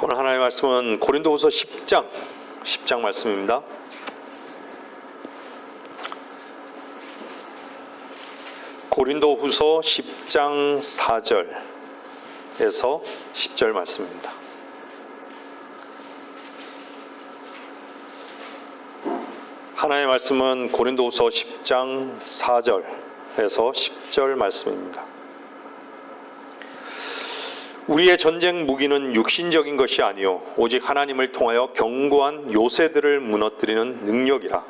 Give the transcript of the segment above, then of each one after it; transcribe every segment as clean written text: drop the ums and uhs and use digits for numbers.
오늘 하나님의 말씀은 고린도후서 10장 말씀입니다. 고린도후서 10장 4절에서 10절 말씀입니다. 하나님의 말씀은 고린도후서 10장 4절에서 10절 말씀입니다. 우리의 전쟁 무기는 육신적인 것이 아니요 오직 하나님을 통하여 견고한 요새들을 무너뜨리는 능력이라.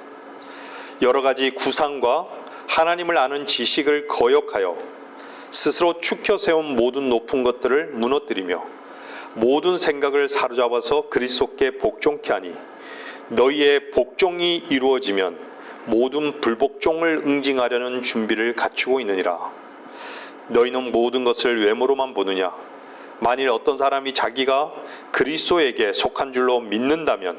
여러 가지 구상과 하나님을 아는 지식을 거역하여 스스로 축혀 세운 모든 높은 것들을 무너뜨리며 모든 생각을 사로잡아서 그리스도께 복종케 하니 너희의 복종이 이루어지면 모든 불복종을 응징하려는 준비를 갖추고 있느니라. 너희는 모든 것을 외모로만 보느냐? 만일 어떤 사람이 자기가 그리스도에게 속한 줄로 믿는다면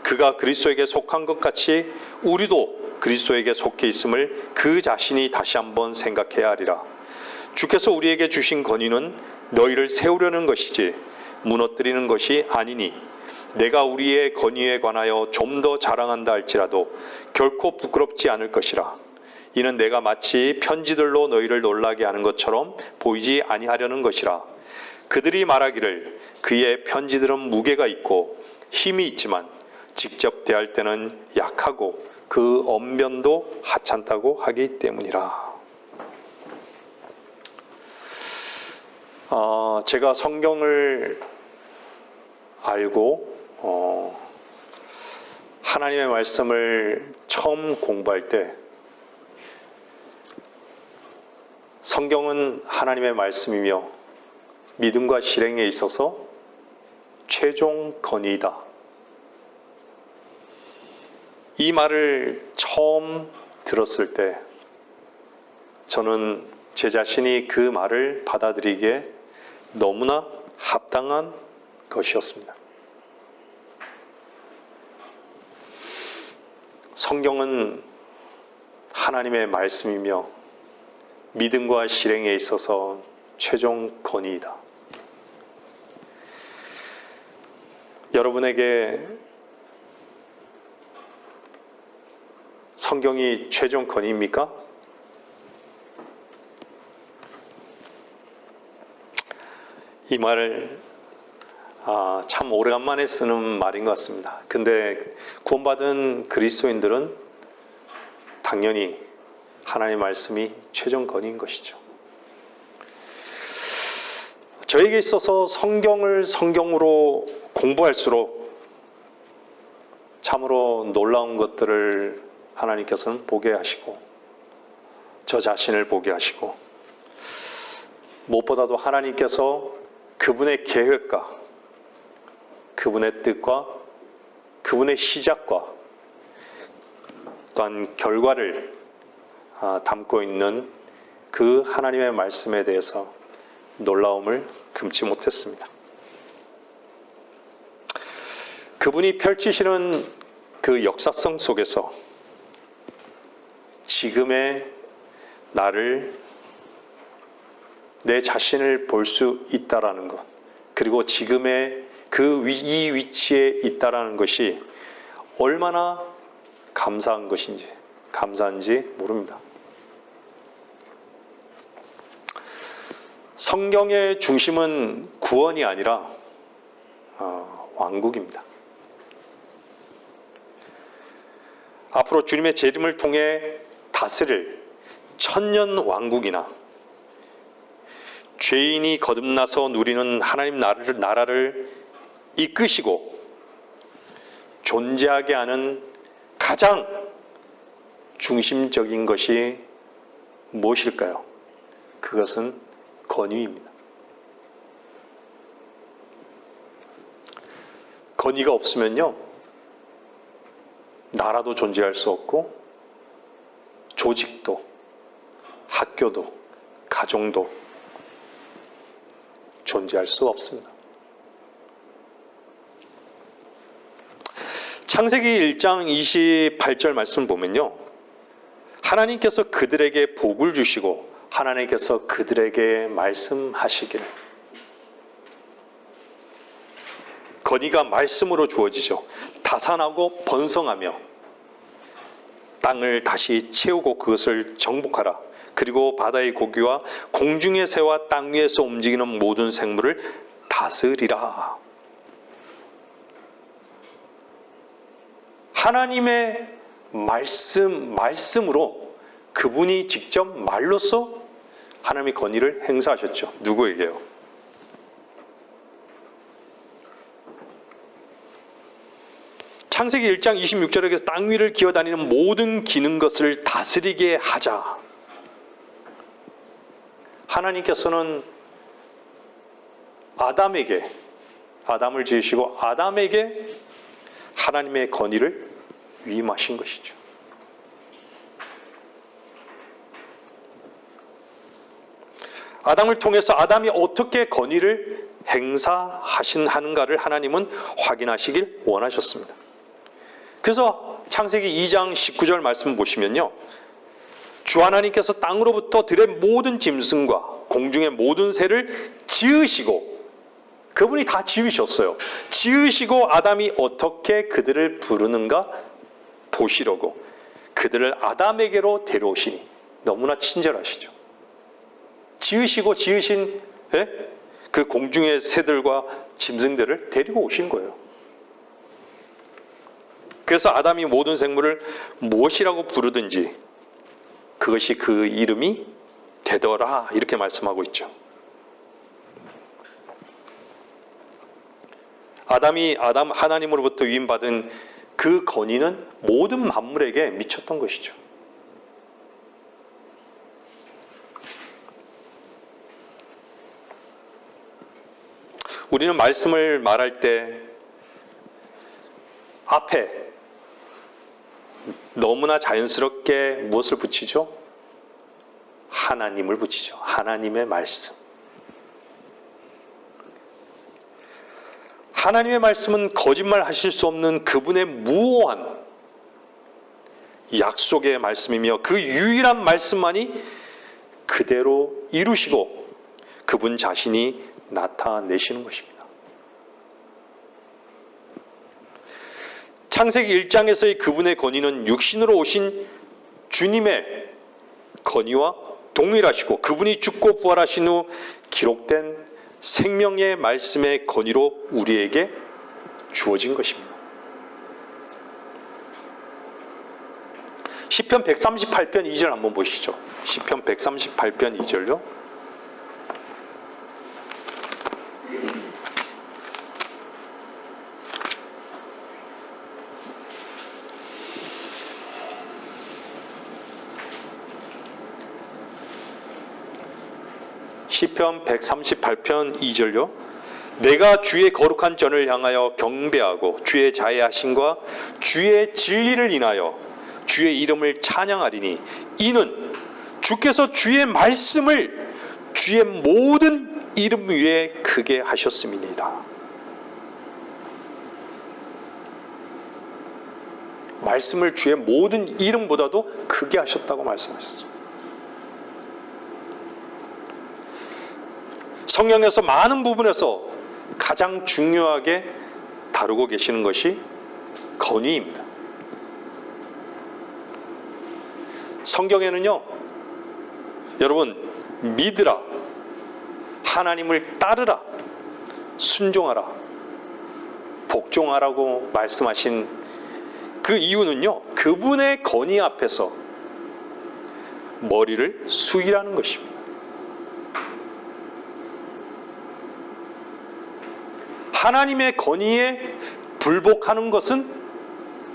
그가 그리스도에게 속한 것 같이 우리도 그리스도에게 속해 있음을 그 자신이 다시 한번 생각해야 하리라. 주께서 우리에게 주신 권위는 너희를 세우려는 것이지 무너뜨리는 것이 아니니 내가 우리의 권위에 관하여 좀 더 자랑한다 할지라도 결코 부끄럽지 않을 것이라. 이는 내가 마치 편지들로 너희를 놀라게 하는 것처럼 보이지 아니하려는 것이라. 그들이 말하기를 그의 편지들은 무게가 있고 힘이 있지만 직접 대할 때는 약하고 그 언변도 하찮다고 하기 때문이라. 제가 성경을 알고 하나님의 말씀을 처음 공부할 때 성경은 하나님의 말씀이며 믿음과 실행에 있어서 최종 권위이다. 이 말을 처음 들었을 때 저는 제 자신이 그 말을 받아들이기에 너무나 합당한 것이었습니다. 성경은 하나님의 말씀이며 믿음과 실행에 있어서 최종 권위이다. 여러분에게 성경이 최종 권위입니까? 이 말을 참 오래간만에 쓰는 말인 것 같습니다. 근데 구원받은 그리스도인들은 당연히 하나님의 말씀이 최종 권위인 것이죠. 저에게 있어서 성경을 성경으로 공부할수록 참으로 놀라운 것들을 하나님께서는 보게 하시고 저 자신을 보게 하시고 무엇보다도 하나님께서 그분의 계획과 그분의 뜻과 그분의 시작과 또한 결과를 담고 있는 그 하나님의 말씀에 대해서 놀라움을 금치 못했습니다. 그분이 펼치시는 그 역사성 속에서 지금의 나를, 내 자신을 볼 수 있다라는 것, 그리고 지금의 이 위치에 있다라는 것이 얼마나 감사한지 모릅니다. 성경의 중심은 구원이 아니라 왕국입니다. 앞으로 주님의 재림을 통해 다스릴 천년 왕국이나 죄인이 거듭나서 누리는 하나님 나라를 이끄시고 존재하게 하는 가장 중심적인 것이 무엇일까요? 그것은 권위입니다. 권위가 없으면요, 나라도 존재할 수 없고 조직도, 학교도, 가정도 존재할 수 없습니다. 창세기 1장 28절 말씀 보면요, 하나님께서 그들에게 복을 주시고 하나님께서 그들에게 말씀하시길 건의가 말씀으로 주어지죠. 다산하고 번성하며 땅을 다시 채우고 그것을 정복하라. 그리고 바다의 고기와 공중의 새와 땅 위에서 움직이는 모든 생물을 다스리라. 하나님의 말씀으로 그분이 직접 말로써 하나님의 건의를 행사하셨죠. 누구에게요? 창세기 1장 26절에 땅 위를 기어다니는 모든 기는 것을 다스리게 하자. 하나님께서는 아담을 지으시고 아담에게 하나님의 건의를 위임하신 것이죠. 아담을 통해서 아담이 어떻게 건의를 행사하는가를 하나님은 확인하시길 원하셨습니다. 그래서 창세기 2장 19절 말씀 보시면요, 주 하나님께서 땅으로부터 들의 모든 짐승과 공중의 모든 새를 지으시고, 그분이 다 지으셨어요. 지으시고 아담이 어떻게 그들을 부르는가 보시려고 그들을 아담에게로 데려오시니, 너무나 친절하시죠. 지으시고 지으신 그 공중의 새들과 짐승들을 데리고 오신 거예요. 그래서 아담이 모든 생물을 무엇이라고 부르든지 그것이 그 이름이 되더라, 이렇게 말씀하고 있죠. 아담이 하나님으로부터 위임받은 그 건의는 모든 만물에게 미쳤던 것이죠. 우리는 말씀을 말할 때 앞에 너무나 자연스럽게 무엇을 붙이죠? 하나님을 붙이죠. 하나님의 말씀. 하나님의 말씀은 거짓말 하실 수 없는 그분의 무오한 약속의 말씀이며 그 유일한 말씀만이 그대로 이루시고 그분 자신이 나타내시는 것입니다. 창세기 1장에서의 그분의 건의는 육신으로 오신 주님의 건의와 동일하시고 그분이 죽고 부활하신 후 기록된 생명의 말씀의 건의로 우리에게 주어진 것입니다. 시편 138편 2절 한번 보시죠. 시편 138편 2절요. 시편 138편 2절요. 내가 주의 거룩한 전을 향하여 경배하고 주의 자애하심과 주의 진리를 인하여 주의 이름을 찬양하리니 이는 주께서 주의 말씀을 주의 모든 이름 위에 크게 하셨음이니이다. 말씀을 주의 모든 이름보다도 크게 하셨다고 말씀하셨습니다. 성경에서 많은 부분에서 가장 중요하게 다루고 계시는 것이 건의입니다. 성경에는요, 여러분, 믿으라, 하나님을 따르라, 순종하라, 복종하라고 말씀하신 그 이유는요, 그분의 건의 앞에서 머리를 숙이라는 것입니다. 하나님의 건의에 불복하는 것은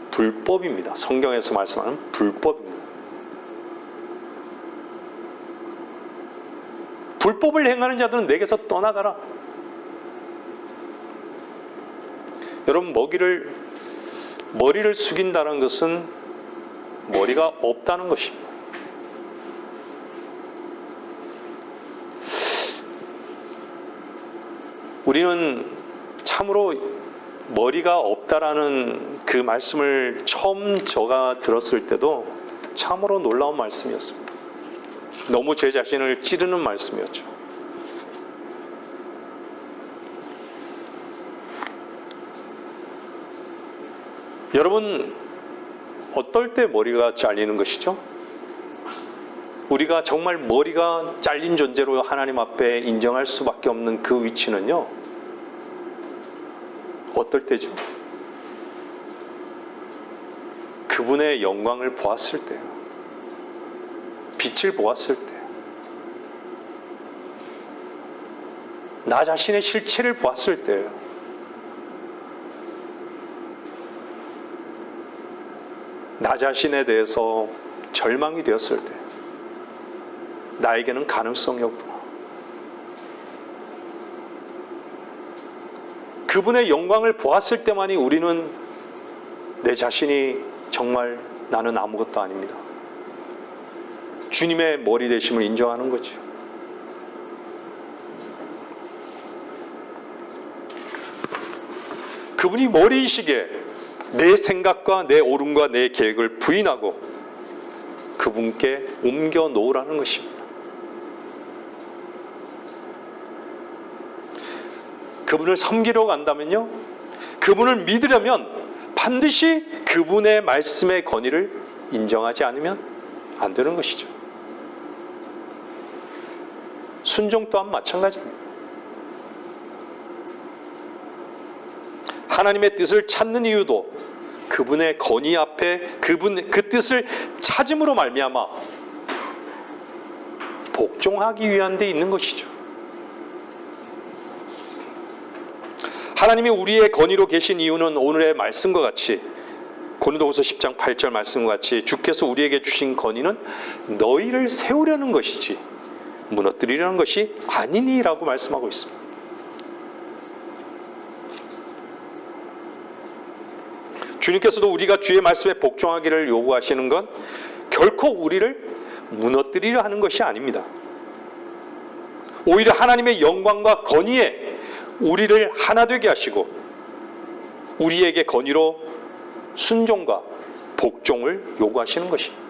불법입니다. 성경에서 말씀하는 불법입니다. 불법을 행하는 자들은 내게서 떠나가라. 여러분, 머리를 숙인다는 것은 머리가 없다는 것입니다. 우리는 참으로 머리가 없다라는 그 말씀을 처음 제가 들었을 때도 참으로 놀라운 말씀이었습니다. 너무 제 자신을 찌르는 말씀이었죠. 여러분, 어떨 때 머리가 잘리는 것이죠? 우리가 정말 머리가 잘린 존재로 하나님 앞에 인정할 수밖에 없는 그 위치는요, 어떨 때죠? 그분의 영광을 보았을 때요. 빛을 보았을 때. 나 자신의 실체를 보았을 때요. 나 자신에 대해서 절망이 되었을 때. 나에게는 가능성이 없구나. 그분의 영광을 보았을 때만이 우리는 내 자신이 정말 나는 아무것도 아닙니다. 주님의 머리 되심을 인정하는 거죠. 그분이 머리이시기에 내 생각과 내 옳음과 내 계획을 부인하고 그분께 옮겨 놓으라는 것입니다. 그분을 섬기러 간다면요, 그분을 믿으려면 반드시 그분의 말씀의 권위를 인정하지 않으면 안 되는 것이죠. 순종 또한 마찬가지입니다. 하나님의 뜻을 찾는 이유도 그분의 권위 앞에 그 뜻을 찾음으로 말미암아 복종하기 위한 데 있는 것이죠. 하나님이 우리의 권위로 계신 이유는 오늘의 말씀과 같이, 고린도후서 10장 8절 말씀과 같이 주께서 우리에게 주신 권위는 너희를 세우려는 것이지 무너뜨리려는 것이 아니니라고 말씀하고 있습니다. 주님께서도 우리가 주의 말씀에 복종하기를 요구하시는 건 결코 우리를 무너뜨리려 하는 것이 아닙니다. 오히려 하나님의 영광과 권위에 우리를 하나 되게 하시고 우리에게 권위로 순종과 복종을 요구하시는 것입니다.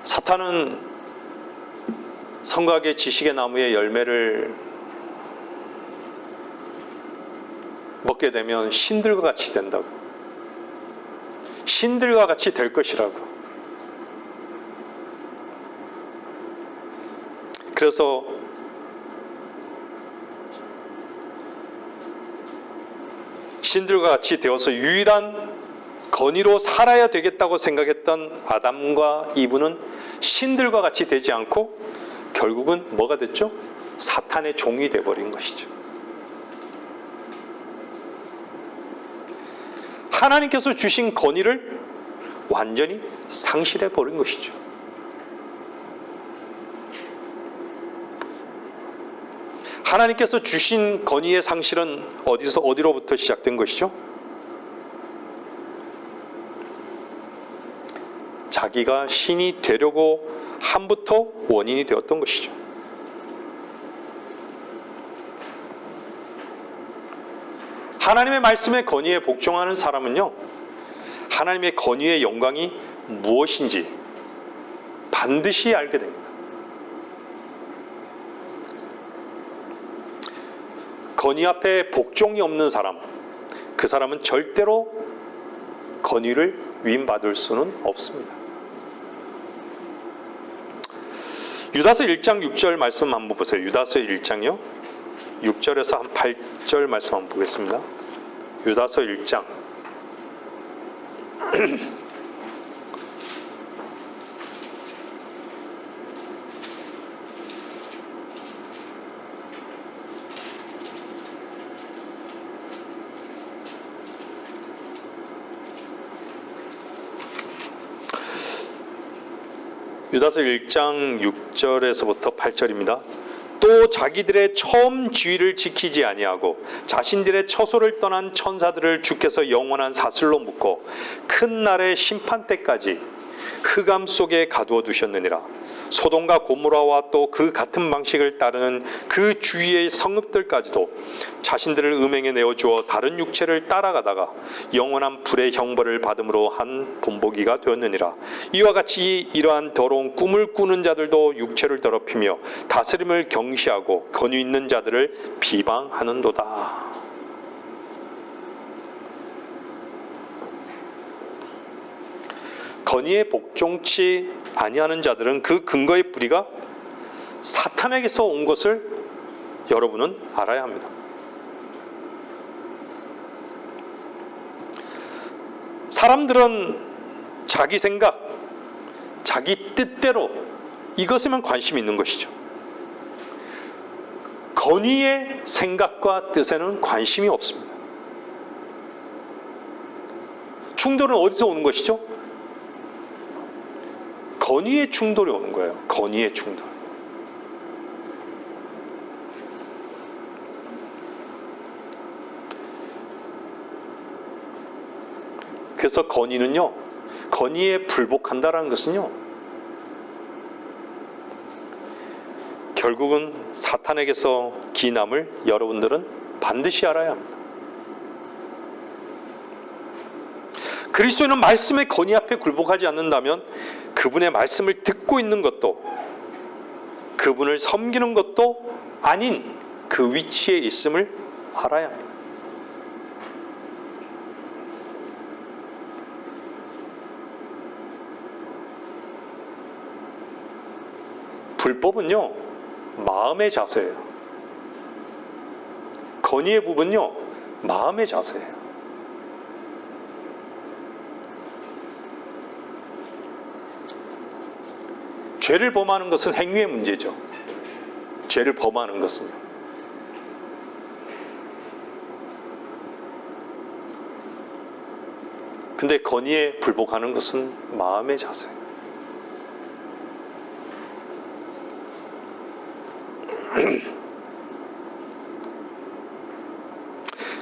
사탄은 성곽의 지식의 나무의 열매를 먹게 되면 신들과 같이 된다고, 신들과 같이 될 것이라고. 그래서 신들과 같이 되어서 유일한 권위로 살아야 되겠다고 생각했던 아담과 이브는 신들과 같이 되지 않고 결국은 뭐가 됐죠? 사탄의 종이 되어버린 것이죠. 하나님께서 주신 권위를 완전히 상실해 버린 것이죠. 하나님께서 주신 권위의 상실은 어디로부터 시작된 것이죠? 자기가 신이 되려고 함부터 원인이 되었던 것이죠. 하나님의 말씀에 권위에 복종하는 사람은요, 하나님의 권위의 영광이 무엇인지 반드시 알게 됩니다. 권위 앞에 복종이 없는 사람, 그 사람은 절대로 권위를 위임받을 수는 없습니다. 유다서 1장 6절 말씀 한번 보세요. 유다서 1장요. 6절에서 한 8절 말씀 한번 보겠습니다. 유다서 1장. 유다서 1장 6절에서부터 8절입니다. 또 자기들의 처음 지위를 지키지 아니하고 자신들의 처소를 떠난 천사들을 주께서 영원한 사슬로 묶고 큰 날의 심판 때까지 흑암 속에 가두어 두셨느니라. 소돔과 고모라와 또 그 같은 방식을 따르는 그 주위의 성읍들까지도 자신들을 음행에 내어주어 다른 육체를 따라가다가 영원한 불의 형벌을 받음으로 한 본보기가 되었느니라. 이와 같이 이러한 더러운 꿈을 꾸는 자들도 육체를 더럽히며 다스림을 경시하고 권위 있는 자들을 비방하는도다. 건의에 복종치 아니하는 자들은 그 근거의 뿌리가 사탄에게서 온 것을 여러분은 알아야 합니다. 사람들은 자기 생각, 자기 뜻대로 이것에만 관심이 있는 것이죠. 건의의 생각과 뜻에는 관심이 없습니다. 충돌은 어디서 오는 것이죠? 건의의 충돌이 오는 거예요. 건의의 충돌. 그래서 건의는요, 건의에 불복한다라는 것은요, 결국은 사탄에게서 기인함을 여러분들은 반드시 알아야 합니다. 그리스도인은 말씀의 건의 앞에 굴복하지 않는다면 그분의 말씀을 듣고 있는 것도 그분을 섬기는 것도 아닌 그 위치에 있음을 알아야 합니다. 불법은요, 마음의 자세예요. 건의의 부분은요, 마음의 자세예요. 죄를 범하는 것은 행위의 문제죠. 죄를 범하는 것은요. 근데 건의에 불복하는 것은 마음의 자세예요.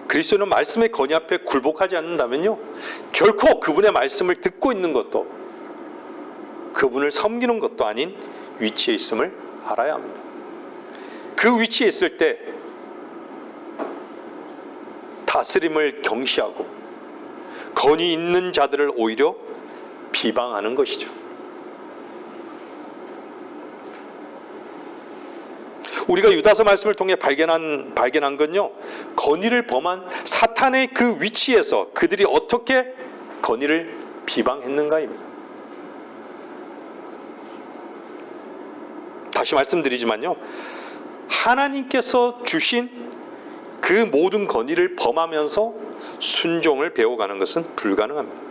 그리스도는 말씀의 건의 앞에 굴복하지 않는다면요, 결코 그분의 말씀을 듣고 있는 것도 그분을 섬기는 것도 아닌 위치에 있음을 알아야 합니다. 그 위치에 있을 때 다스림을 경시하고 건의 있는 자들을 오히려 비방하는 것이죠. 우리가 유다서 말씀을 통해 발견한 건요, 건의를 범한 사탄의 그 위치에서 그들이 어떻게 건의를 비방했는가입니다. 다시 말씀드리지만요, 하나님께서 주신 그 모든 건의를 범하면서 순종을 배워가는 것은 불가능합니다.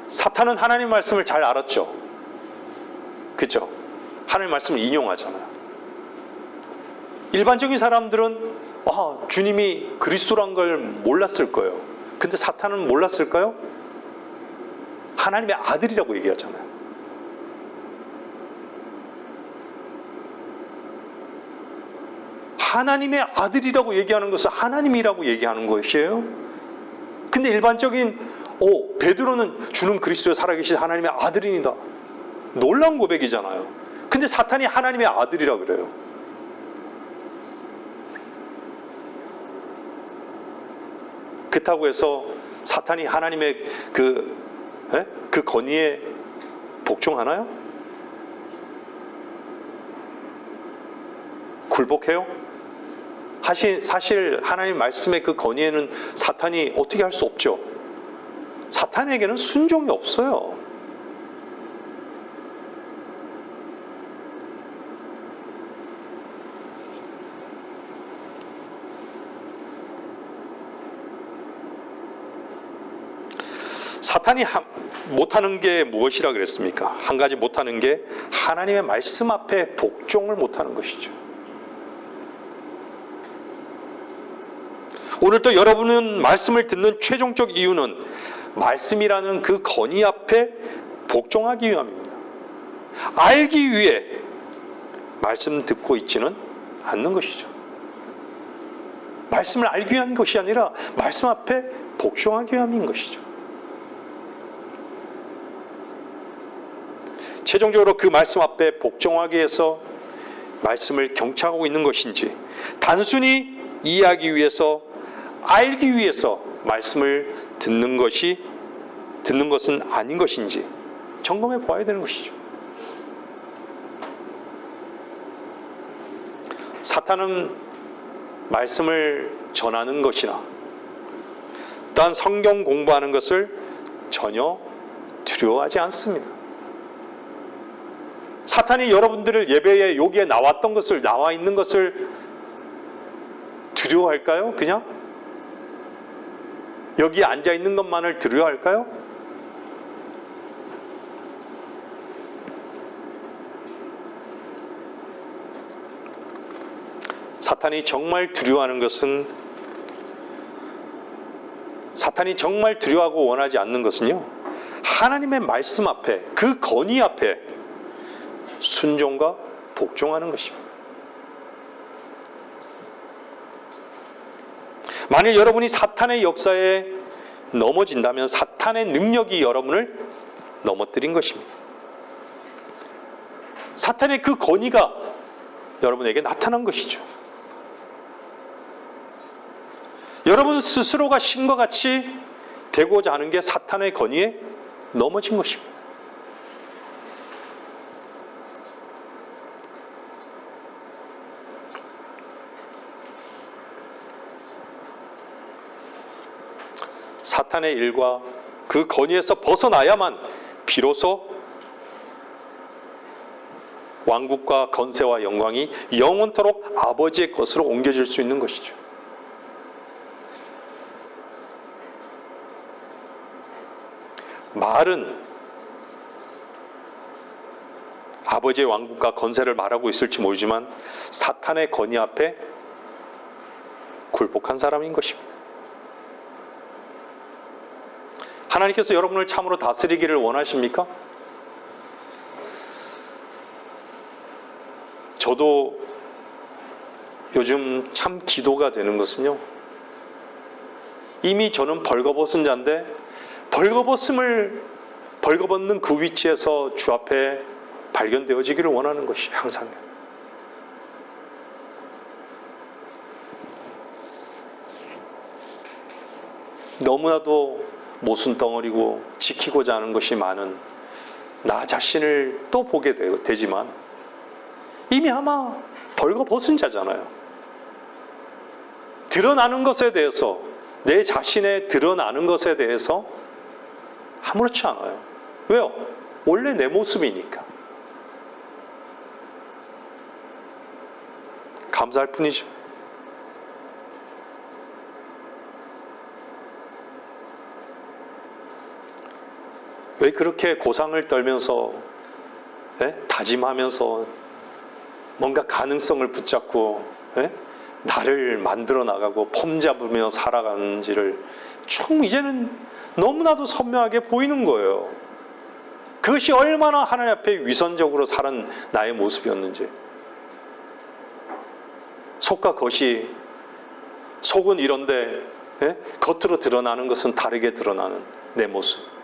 사탄은 하나님 말씀을 잘 알았죠. 그렇죠? 하나님 말씀을 인용하잖아요. 일반적인 사람들은 주님이 그리스도란 걸 몰랐을 거예요. 근데 사탄은 몰랐을까요? 하나님의 아들이라고 얘기하잖아요. 하나님의 아들이라고 얘기하는 것은 하나님이라고 얘기하는 것이에요. 근데 일반적인 베드로는 주는 그리스도의 살아계신 하나님의 아들이니다. 놀라운 고백이잖아요. 근데 사탄이 하나님의 아들이라 그래요. 그렇다고 해서 사탄이 하나님의 그 건의에 복종하나요? 굴복해요? 사실 하나님 말씀의 그 건의에는 사탄이 어떻게 할 수 없죠. 사탄에게는 순종이 없어요. 사탄이 못하는 게 무엇이라 그랬습니까? 한 가지 못하는 게 하나님의 말씀 앞에 복종을 못하는 것이죠. 오늘 또 여러분은 말씀을 듣는 최종적 이유는 말씀이라는 그 건의 앞에 복종하기 위함입니다. 알기 위해 말씀 듣고 있지는 않는 것이죠. 말씀을 알기 위한 것이 아니라 말씀 앞에 복종하기 위함인 것이죠. 최종적으로 그 말씀 앞에 복종하기 위해서 말씀을 경청하고 있는 것인지, 단순히 이해하기 위해서, 알기 위해서 말씀을 듣는 것은 아닌 것인지 점검해 보아야 되는 것이죠. 사탄은 말씀을 전하는 것이나 또한 성경 공부하는 것을 전혀 두려워하지 않습니다. 사탄이 여러분들을 예배에 여기에 나와 있는 것을 두려워할까요? 그냥 여기 앉아 있는 것만을 두려워할까요? 사탄이 정말 두려워하는 것은, 사탄이 정말 두려워하고 원하지 않는 것은요, 하나님의 말씀 앞에, 그 건의 앞에 순종과 복종하는 것입니다. 만일 여러분이 사탄의 역사에 넘어진다면 사탄의 능력이 여러분을 넘어뜨린 것입니다. 사탄의 그 권위가 여러분에게 나타난 것이죠. 여러분 스스로가 신과 같이 되고자 하는 게 사탄의 권위에 넘어진 것입니다. 사탄의 일과 그 권위에서 벗어나야만 비로소 왕국과 건세와 영광이 영원토록 아버지의 것으로 옮겨질 수 있는 것이죠. 말은 아버지의 왕국과 건세를 말하고 있을지 모르지만 사탄의 권위 앞에 굴복한 사람인 것입니다. 하나님께서 여러분을 참으로 다스리기를 원하십니까? 저도 요즘 참 기도가 되는 것은요, 이미 저는 벌거벗은 자인데 벌거벗는 그 위치에서 주 앞에 발견되어지기를 원하는 것이 항상. 너무나도 모순덩어리고 지키고자 하는 것이 많은 나 자신을 또 보게 되지만 이미 아마 벌거벗은 자잖아요. 드러나는 것에 대해서, 내 자신의 드러나는 것에 대해서 아무렇지 않아요. 왜요? 원래 내 모습이니까. 감사할 뿐이죠. 왜 그렇게 고상을 떨면서 다짐하면서 뭔가 가능성을 붙잡고 나를 만들어 나가고 폼 잡으며 살아가는지를 좀 이제는 너무나도 선명하게 보이는 거예요. 그것이 얼마나 하나님 앞에 위선적으로 살은 나의 모습이었는지. 속과 겉이, 속은 이런데 겉으로 드러나는 것은 다르게 드러나는 내 모습.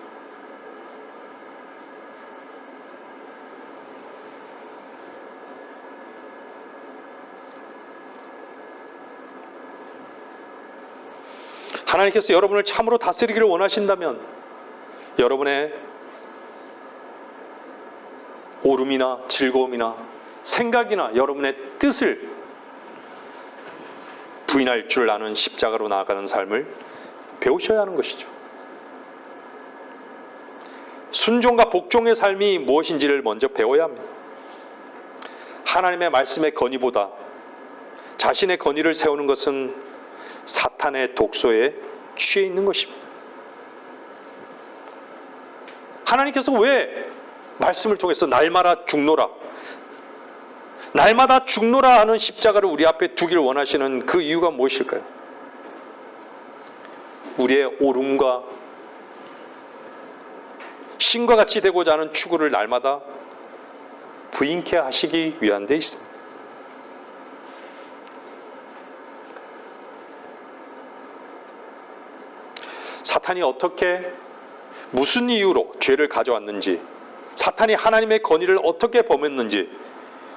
하나님께서 여러분을 참으로 다스리기를 원하신다면 여러분의 오름이나 즐거움이나 생각이나 여러분의 뜻을 부인할 줄 아는 십자가로 나아가는 삶을 배우셔야 하는 것이죠. 순종과 복종의 삶이 무엇인지를 먼저 배워야 합니다. 하나님의 말씀의 건의보다 자신의 건의를 세우는 것은 사탄의 독소에 취해 있는 것입니다. 하나님께서 왜 말씀을 통해서 날마다 죽노라, 날마다 죽노라 하는 십자가를 우리 앞에 두기를 원하시는 그 이유가 무엇일까요? 우리의 오름과 신과 같이 되고자 하는 추구를 날마다 부인케 하시기 위한 데 있습니다. 사탄이 어떻게 무슨 이유로 죄를 가져왔는지 사탄이 하나님의 권위를 어떻게 범했는지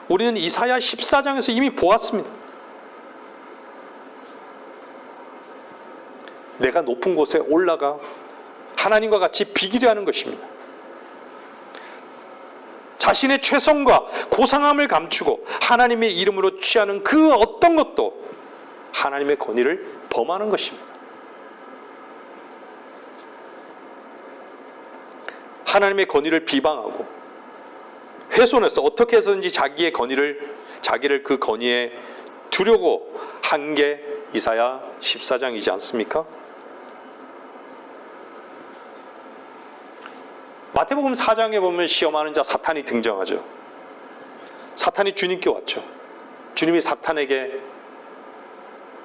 우리는 이사야 14장에서 이미 보았습니다. 내가 높은 곳에 올라가 하나님과 같이 비기려 하는 것입니다. 자신의 최선과 고상함을 감추고 하나님의 이름으로 취하는 그 어떤 것도 하나님의 권위를 범하는 것입니다. 하나님의 권위를 비방하고 훼손해서 어떻게 해서든지 자기를 그 권위에 두려고 한 게 이사야 14장이지 않습니까? 마태복음 4장에 보면 시험하는 자 사탄이 등장하죠. 사탄이 주님께 왔죠. 주님이 사탄에게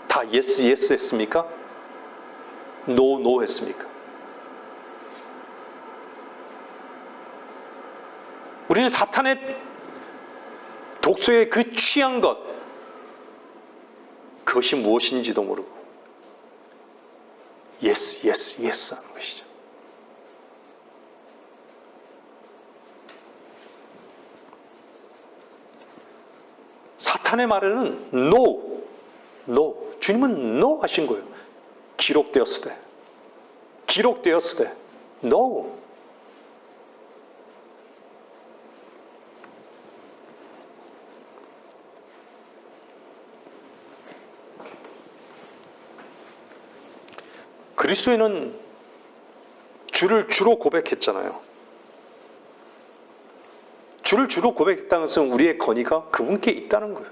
다 예스 예스 했습니까? 노 노 했습니까? 우리는 사탄의 독소에 그 취한 것, 그것이 무엇인지도 모르고 예스 예스 예스 하는 것이죠. 사탄의 말에는 no, no. 주님은 no 하신 거예요. 기록되었으되 no. 그리스도인은 주를 주로 고백했잖아요. 주를 주로 고백했다는 것은 우리의 권위가 그분께 있다는 거예요.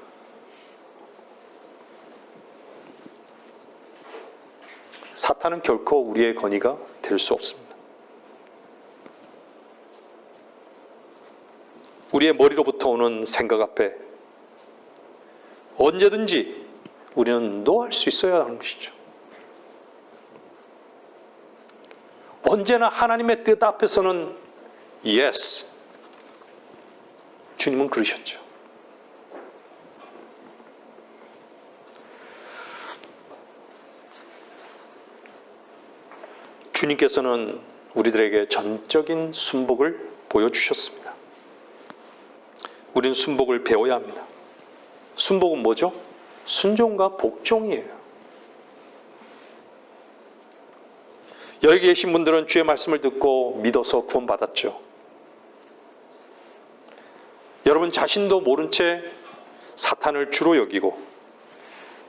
사탄은 결코 우리의 권위가 될 수 없습니다. 우리의 머리로부터 오는 생각 앞에 언제든지 우리는 노할 수 있어야 하는 것이죠. 언제나 하나님의 뜻 앞에서는 yes. 주님은 그러셨죠. 주님께서는 우리들에게 전적인 순복을 보여주셨습니다. 우리는 순복을 배워야 합니다. 순복은 뭐죠? 순종과 복종이에요. 여기 계신 분들은 주의 말씀을 듣고 믿어서 구원받았죠. 여러분 자신도 모른 채 사탄을 주로 여기고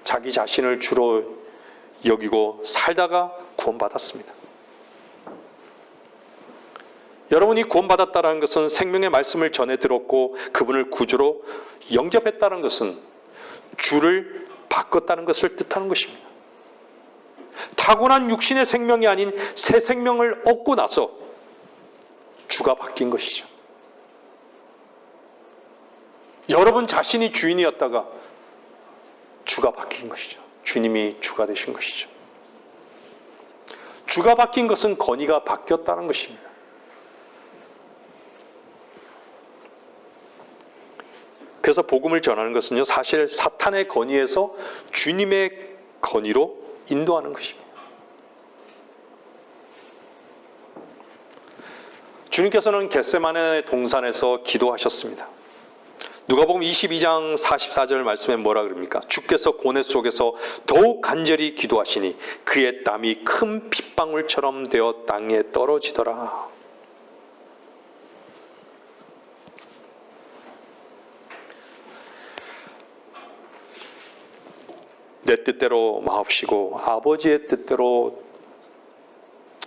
자기 자신을 주로 여기고 살다가 구원받았습니다. 여러분이 구원받았다는 것은 생명의 말씀을 전해 들었고 그분을 구주로 영접했다는 것은 주를 바꿨다는 것을 뜻하는 것입니다. 타고난 육신의 생명이 아닌 새 생명을 얻고 나서 주가 바뀐 것이죠. 여러분 자신이 주인이었다가 주가 바뀐 것이죠. 주님이 주가 되신 것이죠. 주가 바뀐 것은 권위가 바뀌었다는 것입니다. 그래서 복음을 전하는 것은요, 사실 사탄의 권위에서 주님의 권위로 인도하는 것입니다. 주님께서는 겟세마네 동산에서 기도하셨습니다. 누가복음 22장 44절 말씀에 뭐라 그럽니까? 주께서 고뇌 속에서 더욱 간절히 기도하시니 그의 땀이 큰 핏방울처럼 되어 땅에 떨어지더라. 내 뜻대로 마옵시고 아버지의 뜻대로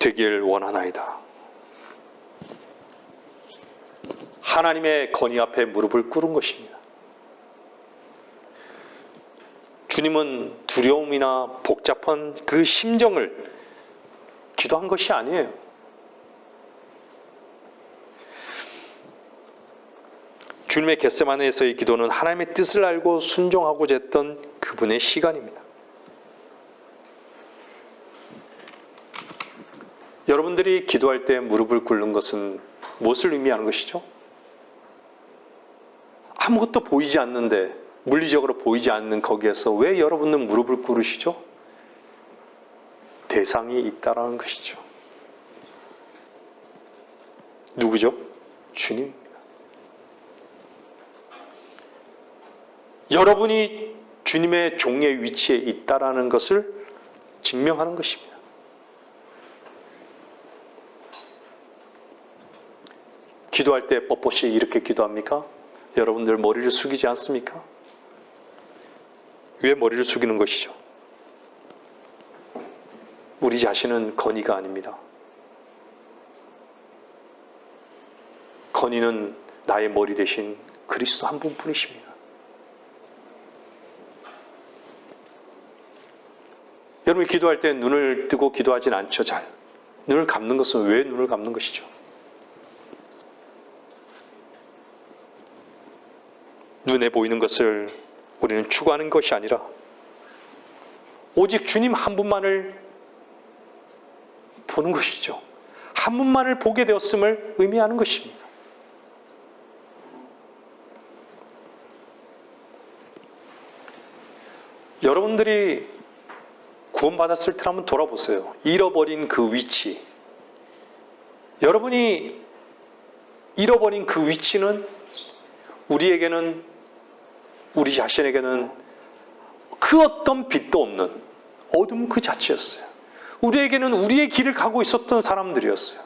되길 원하나이다. 하나님의 권위 앞에 무릎을 꿇은 것입니다. 주님은 두려움이나 복잡한 그 심정을 기도한 것이 아니에요. 주님의 겟세마네에서의 기도는 하나님의 뜻을 알고 순종하고자 했던 그분의 시간입니다. 여러분들이 기도할 때 무릎을 꿇는 것은 무엇을 의미하는 것이죠? 아무것도 보이지 않는데, 물리적으로 보이지 않는 거기에서 왜 여러분은 무릎을 꿇으시죠? 대상이 있다라는 것이죠. 누구죠? 주님입니다. 여러분이 주님의 종의 위치에 있다라는 것을 증명하는 것입니다. 기도할 때 뻣뻣이 이렇게 기도합니까? 여러분들 머리를 숙이지 않습니까? 왜 머리를 숙이는 것이죠? 우리 자신은 건의가 아닙니다. 건의는 나의 머리 대신 그리스도 한 분뿐이십니다. 여러분이 기도할 때 눈을 뜨고 기도하진 않죠, 잘. 눈을 감는 것은 왜 눈을 감는 것이죠? 눈에 보이는 것을 우리는 추구하는 것이 아니라 오직 주님 한 분만을 보는 것이죠. 한 분만을 보게 되었음을 의미하는 것입니다. 여러분들이 구원받았을 때 한번 돌아보세요. 잃어버린 그 위치. 여러분이 잃어버린 그 위치는 우리에게는, 우리 자신에게는 그 어떤 빛도 없는 어둠 그 자체였어요. 우리에게는 우리의 길을 가고 있었던 사람들이었어요.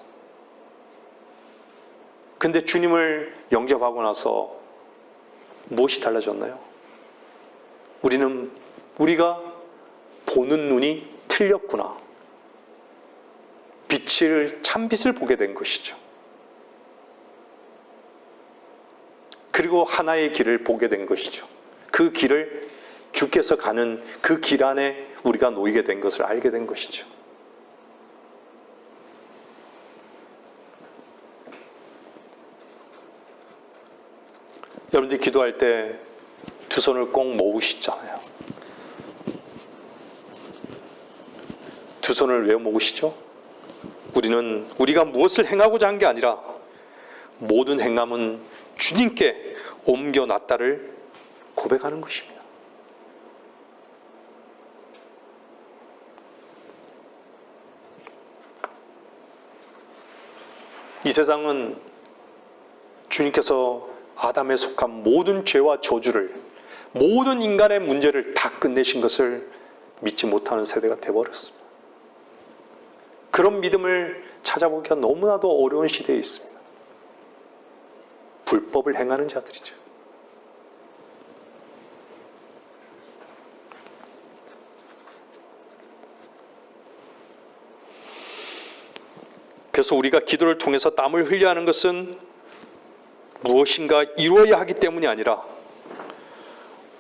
근데 주님을 영접하고 나서 무엇이 달라졌나요? 우리가 보는 눈이 틀렸구나. 참빛을 보게 된 것이죠. 그리고 하나의 길을 보게 된 것이죠. 그 길을 주께서 가는 그 길 안에 우리가 놓이게 된 것을 알게 된 것이죠. 여러분들이 기도할 때 두 손을 꼭 모으시잖아요. 두 손을 왜 모으시죠? 우리가 무엇을 행하고자 한 게 아니라 모든 행함은 주님께 옮겨놨다를 고백하는 것입니다. 이 세상은 주님께서 아담에 속한 모든 죄와 저주를, 모든 인간의 문제를 다 끝내신 것을 믿지 못하는 세대가 되어버렸습니다. 그런 믿음을 찾아보기가 너무나도 어려운 시대에 있습니다. 불법을 행하는 자들이죠. 그래서 우리가 기도를 통해서 땀을 흘려야 하는 것은 무엇인가 이루어야 하기 때문이 아니라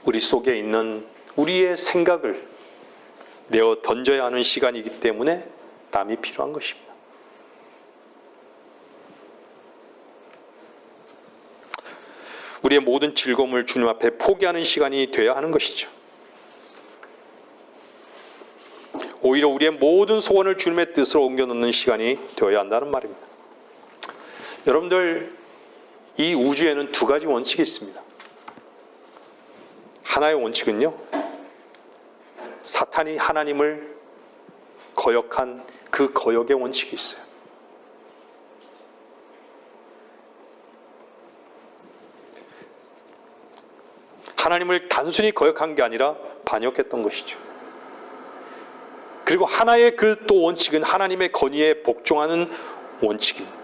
우리 속에 있는 우리의 생각을 내어 던져야 하는 시간이기 때문에 땀이 필요한 것입니다. 우리의 모든 즐거움을 주님 앞에 포기하는 시간이 되어야 하는 것이죠. 오히려 우리의 모든 소원을 주님의 뜻으로 옮겨놓는 시간이 되어야 한다는 말입니다. 여러분들, 이 우주에는 두 가지 원칙이 있습니다. 하나의 원칙은요, 사탄이 하나님을 거역한 그 거역의 원칙이 있어요. 하나님을 단순히 거역한 게 아니라 반역했던 것이죠. 그리고 하나의 그 또 원칙은 하나님의 건의에 복종하는 원칙입니다.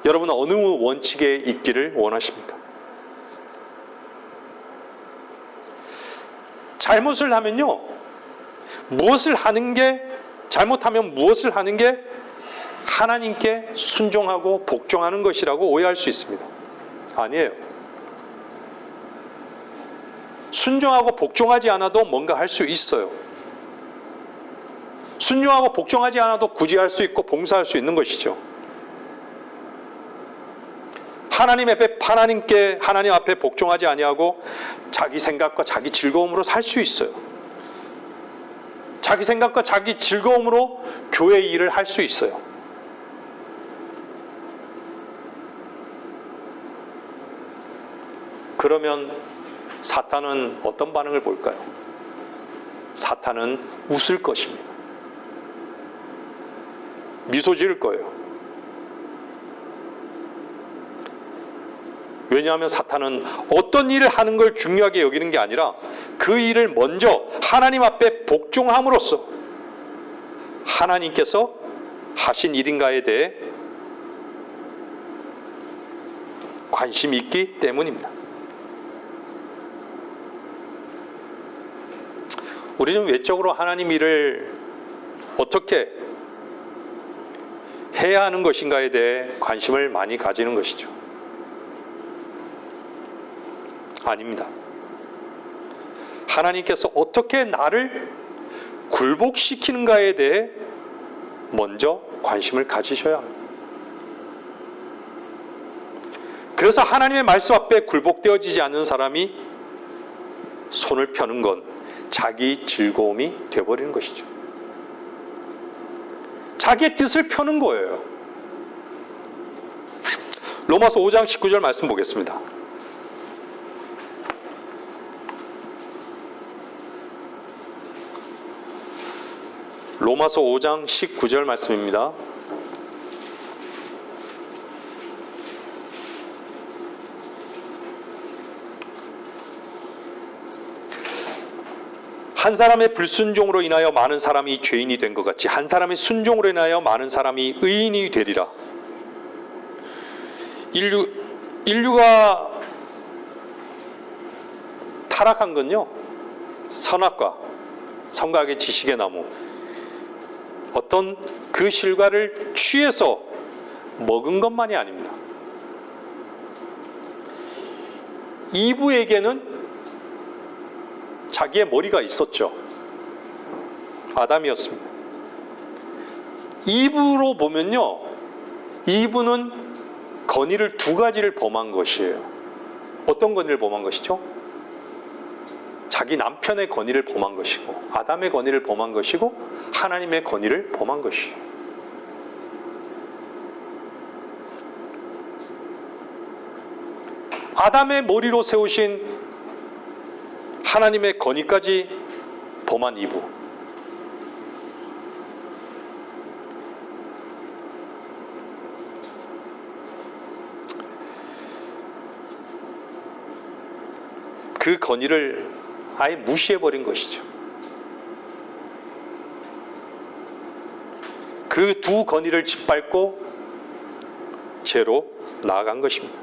여러분은 어느 원칙에 있기를 원하십니까? 잘못을 하면요, 잘못하면 무엇을 하는 게 하나님께 순종하고 복종하는 것이라고 오해할 수 있습니다. 아니에요. 순종하고 복종하지 않아도 뭔가 할 수 있어요. 순종하고 복종하지 않아도 구제할 수 있고 봉사할 수 있는 것이죠. 하나님 앞에 복종하지 아니하고 자기 생각과 자기 즐거움으로 살 수 있어요. 자기 생각과 자기 즐거움으로 교회 일을 할 수 있어요. 그러면 사탄은 어떤 반응을 볼까요? 사탄은 웃을 것입니다. 미소 지을 거예요. 왜냐하면 사탄은 어떤 일을 하는 걸 중요하게 여기는 게 아니라 그 일을 먼저 하나님 앞에 복종함으로써 하나님께서 하신 일인가에 대해 관심이 있기 때문입니다. 우리는 외적으로 하나님 일을 어떻게 해야 하는 것인가에 대해 관심을 많이 가지는 것이죠. 아닙니다. 하나님께서 어떻게 나를 굴복시키는가에 대해 먼저 관심을 가지셔야 합니다. 그래서 하나님의 말씀 앞에 굴복되어지지 않는 사람이 손을 펴는 건 자기 즐거움이 되어버리는 것이죠. 자기의 뜻을 펴는 거예요. 로마서 5장 19절 말씀 보겠습니다. 로마서 5장 19절 말씀입니다. 한 사람의 불순종으로 인하여 많은 사람이 죄인이 된 것 같이 한 사람의 순종으로 인하여 많은 사람이 의인이 되리라. 인류가 타락한 건요, 선악과 선과 악의 지식의 나무, 어떤 그 실과를 취해서 먹은 것만이 아닙니다. 이브에게는 자기의 머리가 있었죠. 아담이었습니다. 이브로 보면요, 이브는 건의를 두 가지를 범한 것이에요. 어떤 건의를 범한 것이죠? 자기 남편의 건의를 범한 것이고, 아담의 건의를 범한 것이고, 하나님의 건의를 범한 것이에요. 아담의 머리로 세우신 하나님의 건의까지 범한 이브. 그 건의를 아예 무시해버린 것이죠. 그 두 건의를 짓밟고 죄로 나아간 것입니다.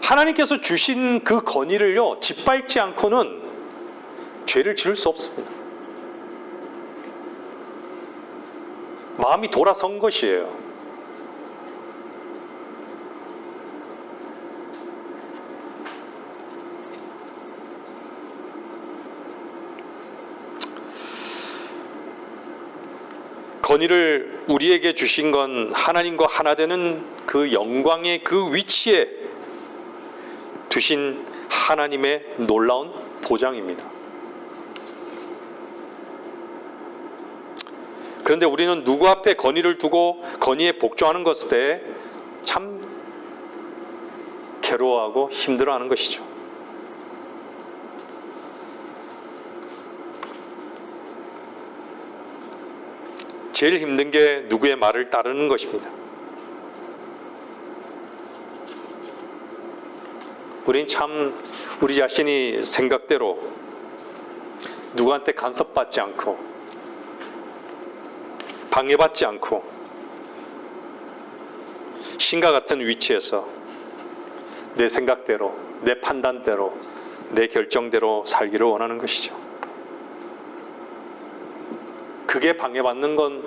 하나님께서 주신 그 건의를요, 짓밟지 않고는 죄를 지을 수 없습니다. 마음이 돌아선 것이에요. 건의를 우리에게 주신 건 하나님과 하나 되는 그 영광의 그 위치에 두신 하나님의 놀라운 보장입니다. 그런데 우리는 누구 앞에 건의를 두고 건의에 복종하는 것에 대해 참 괴로워하고 힘들어하는 것이죠. 제일 힘든 게 누구의 말을 따르는 것입니다. 우린 참 우리 자신이 생각대로 누구한테 간섭받지 않고 방해받지 않고 신과 같은 위치에서 내 생각대로, 내 판단대로, 내 결정대로 살기를 원하는 것이죠. 그게 방해받는 건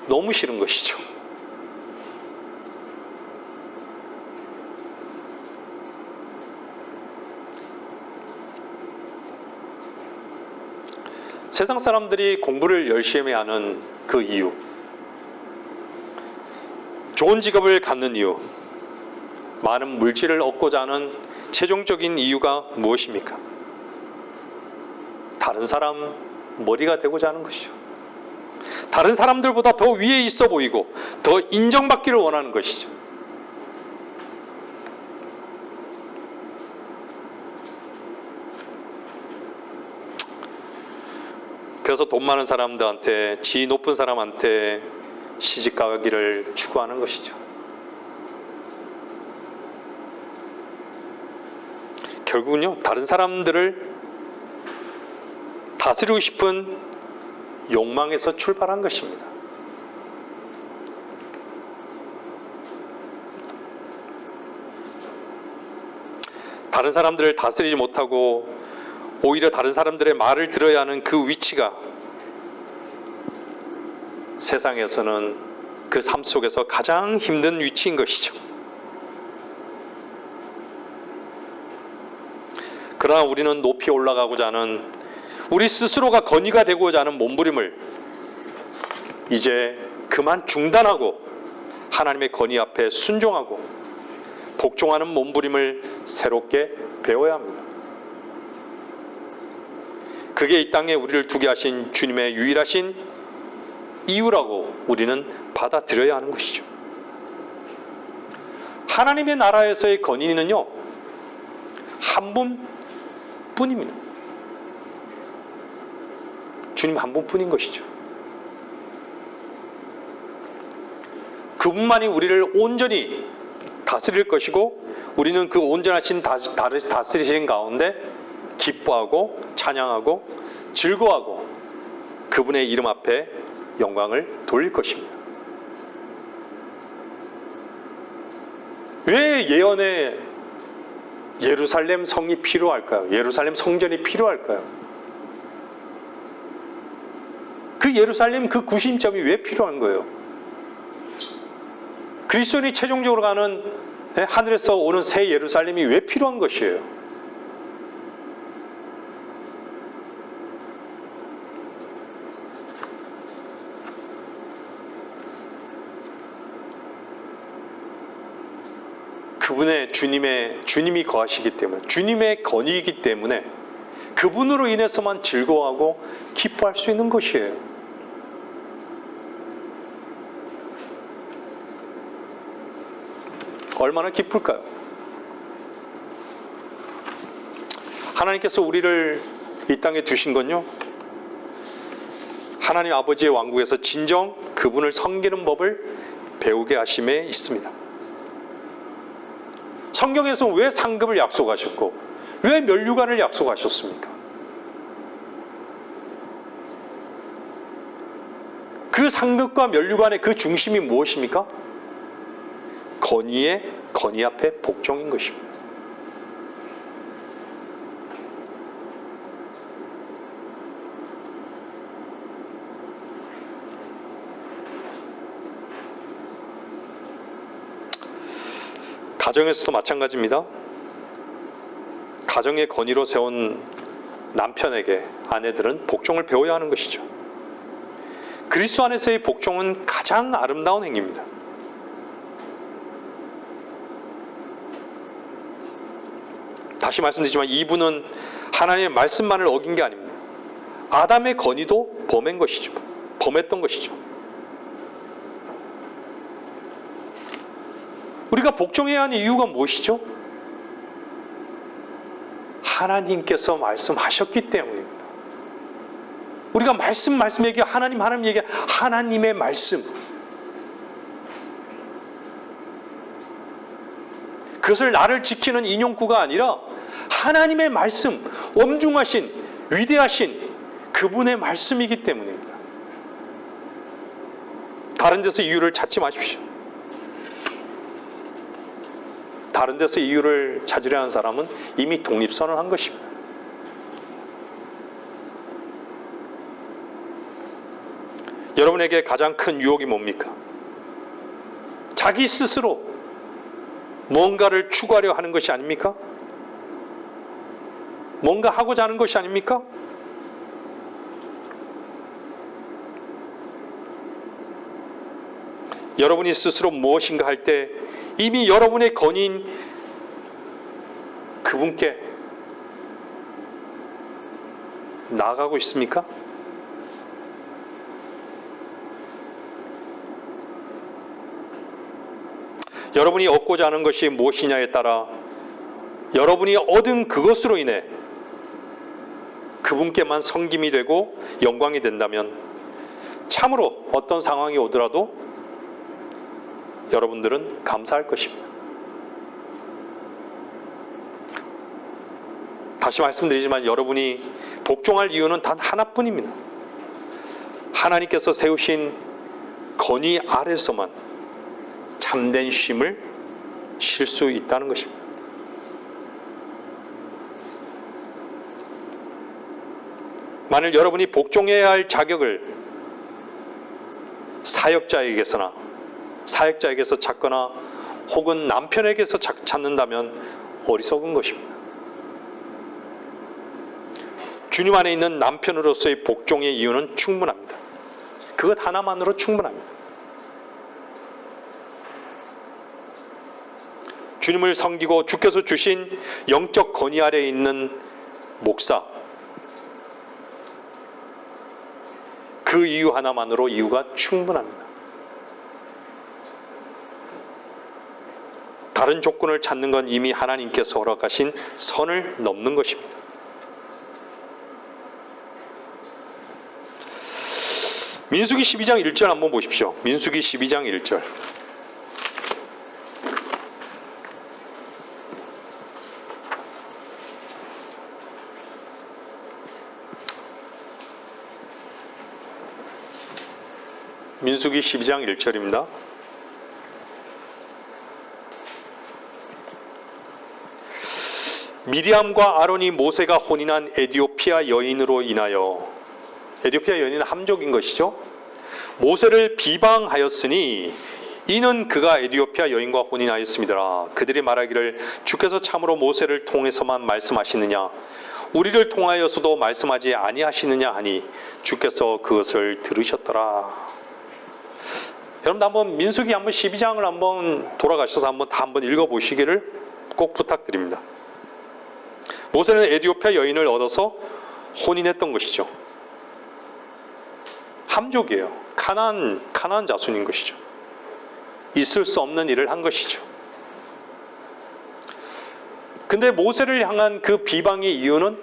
너무 싫은 것이죠. 세상 사람들이 공부를 열심히 하는 그 이유, 좋은 직업을 갖는 이유, 많은 물질을 얻고자 하는 최종적인 이유가 무엇입니까? 다른 사람 머리가 되고자 하는 것이죠. 다른 사람들보다 더 위에 있어 보이고 더 인정받기를 원하는 것이죠. 그래서 돈 많은 사람들한테, 지위 높은 사람한테 시집가기를 추구하는 것이죠. 결국은요, 다른 사람들을 다스리고 싶은 욕망에서 출발한 것입니다. 다른 사람들을 다스리지 못하고 오히려 다른 사람들의 말을 들어야 하는 그 위치가 세상에서는 그 삶 속에서 가장 힘든 위치인 것이죠. 그러나 우리는 높이 올라가고자 하는, 우리 스스로가 건의가 되고자 하는 몸부림을 이제 그만 중단하고 하나님의 건의 앞에 순종하고 복종하는 몸부림을 새롭게 배워야 합니다. 그게 이 땅에 우리를 두게 하신 주님의 유일하신 이유라고 우리는 받아들여야 하는 것이죠. 하나님의 나라에서의 건의는요, 한 분뿐입니다. 주님 한 분뿐인 것이죠. 그분만이 우리를 온전히 다스릴 것이고, 우리는 그 온전하신 다스리신 가운데 기뻐하고 찬양하고 즐거워하고 그분의 이름 앞에 영광을 돌릴 것입니다. 왜 예언의 예루살렘 성이 필요할까요? 예루살렘 성전이 필요할까요? 그 예루살렘 그 구심점이 왜 필요한 거예요? 그리스도인이 최종적으로 가는 하늘에서 오는 새 예루살렘이 왜 필요한 것이에요? 그분의 주님이 거하시기 때문에, 주님의 건의이기 때문에 그분으로 인해서만 즐거워하고 기뻐할 수 있는 것이에요. 얼마나 기쁠까요? 하나님께서 우리를 이 땅에 두신 건요, 하나님 아버지의 왕국에서 진정 그분을 섬기는 법을 배우게 하심에 있습니다. 성경에서 왜 상급을 약속하셨고 왜 면류관을 약속하셨습니까? 그 상급과 면류관의 그 중심이 무엇입니까? 건의 앞에 복종인 것입니다. 가정에서도 마찬가지입니다. 가정의 건의로 세운 남편에게 아내들은 복종을 배워야 하는 것이죠. 그리스도 안에서의 복종은 가장 아름다운 행위입니다. 다시 말씀드리지만 이분은 하나님의 말씀만을 어긴 게 아닙니다. 아담의 건의도 범했던 것이죠. 우리가 복종해야 하는 이유가 무엇이죠? 하나님께서 말씀하셨기 때문입니다. 우리가 말씀 얘기, 하나님 얘기, 하나님의 말씀. 그것을 나를 지키는 인용구가 아니라 하나님의 말씀, 엄중하신, 위대하신 그분의 말씀이기 때문입니다. 다른 데서 이유를 찾지 마십시오. 다른 데서 이유를 찾으려 하는 사람은 이미 독립선언한 것입니다. 여러분에게 가장 큰 유혹이 뭡니까? 자기 스스로 뭔가를 추구하려 하는 것이 아닙니까? 뭔가 하고자 하는 것이 아닙니까? 여러분이 스스로 무엇인가 할 때 이미 여러분의 건의인 그분께 나아가고 있습니까? 여러분이 얻고자 하는 것이 무엇이냐에 따라 여러분이 얻은 그것으로 인해 그분께만 섬김이 되고 영광이 된다면 참으로 어떤 상황이 오더라도 여러분들은 감사할 것입니다. 다시 말씀드리지만 여러분이 복종할 이유는 단 하나뿐입니다. 하나님께서 세우신 건의 아래서만 참된 쉼을 쉴 수 있다는 것입니다. 만일 여러분이 복종해야 할 자격을 사역자에게서 찾거나 혹은 남편에게서 찾는다면 어리석은 것입니다. 주님 안에 있는 남편으로서의 복종의 이유는 충분합니다. 그것 하나만으로 충분합니다. 주님을 섬기고 주께서 주신 영적 건의 아래에 있는 목사, 그 이유 하나만으로 이유가 충분합니다. 다른 조건을 찾는 건 이미 하나님께서 허락하신 선을 넘는 것입니다. 민수기 12장 1절 한번 보십시오. 민수기 12장 1절. 민수기 12장 1절입니다. 미리암과 아론이 모세가 혼인한 에디오피아 여인으로 인하여, 에디오피아 여인은 함족인 것이죠. 모세를 비방하였으니 이는 그가 에디오피아 여인과 혼인하였음이더라. 그들이 말하기를 주께서 참으로 모세를 통해서만 말씀하시느냐 우리를 통하여서도 말씀하지 아니하시느냐 하니 주께서 그것을 들으셨더라. 여러분 한번 민수기 한번 12장을 한번 돌아가셔서 한번 읽어보시기를 꼭 부탁드립니다. 모세는 에디오피아 여인을 얻어서 혼인했던 것이죠. 함족이에요. 가나안 자손인 것이죠. 있을 수 없는 일을 한 것이죠. 근데 모세를 향한 그 비방의 이유는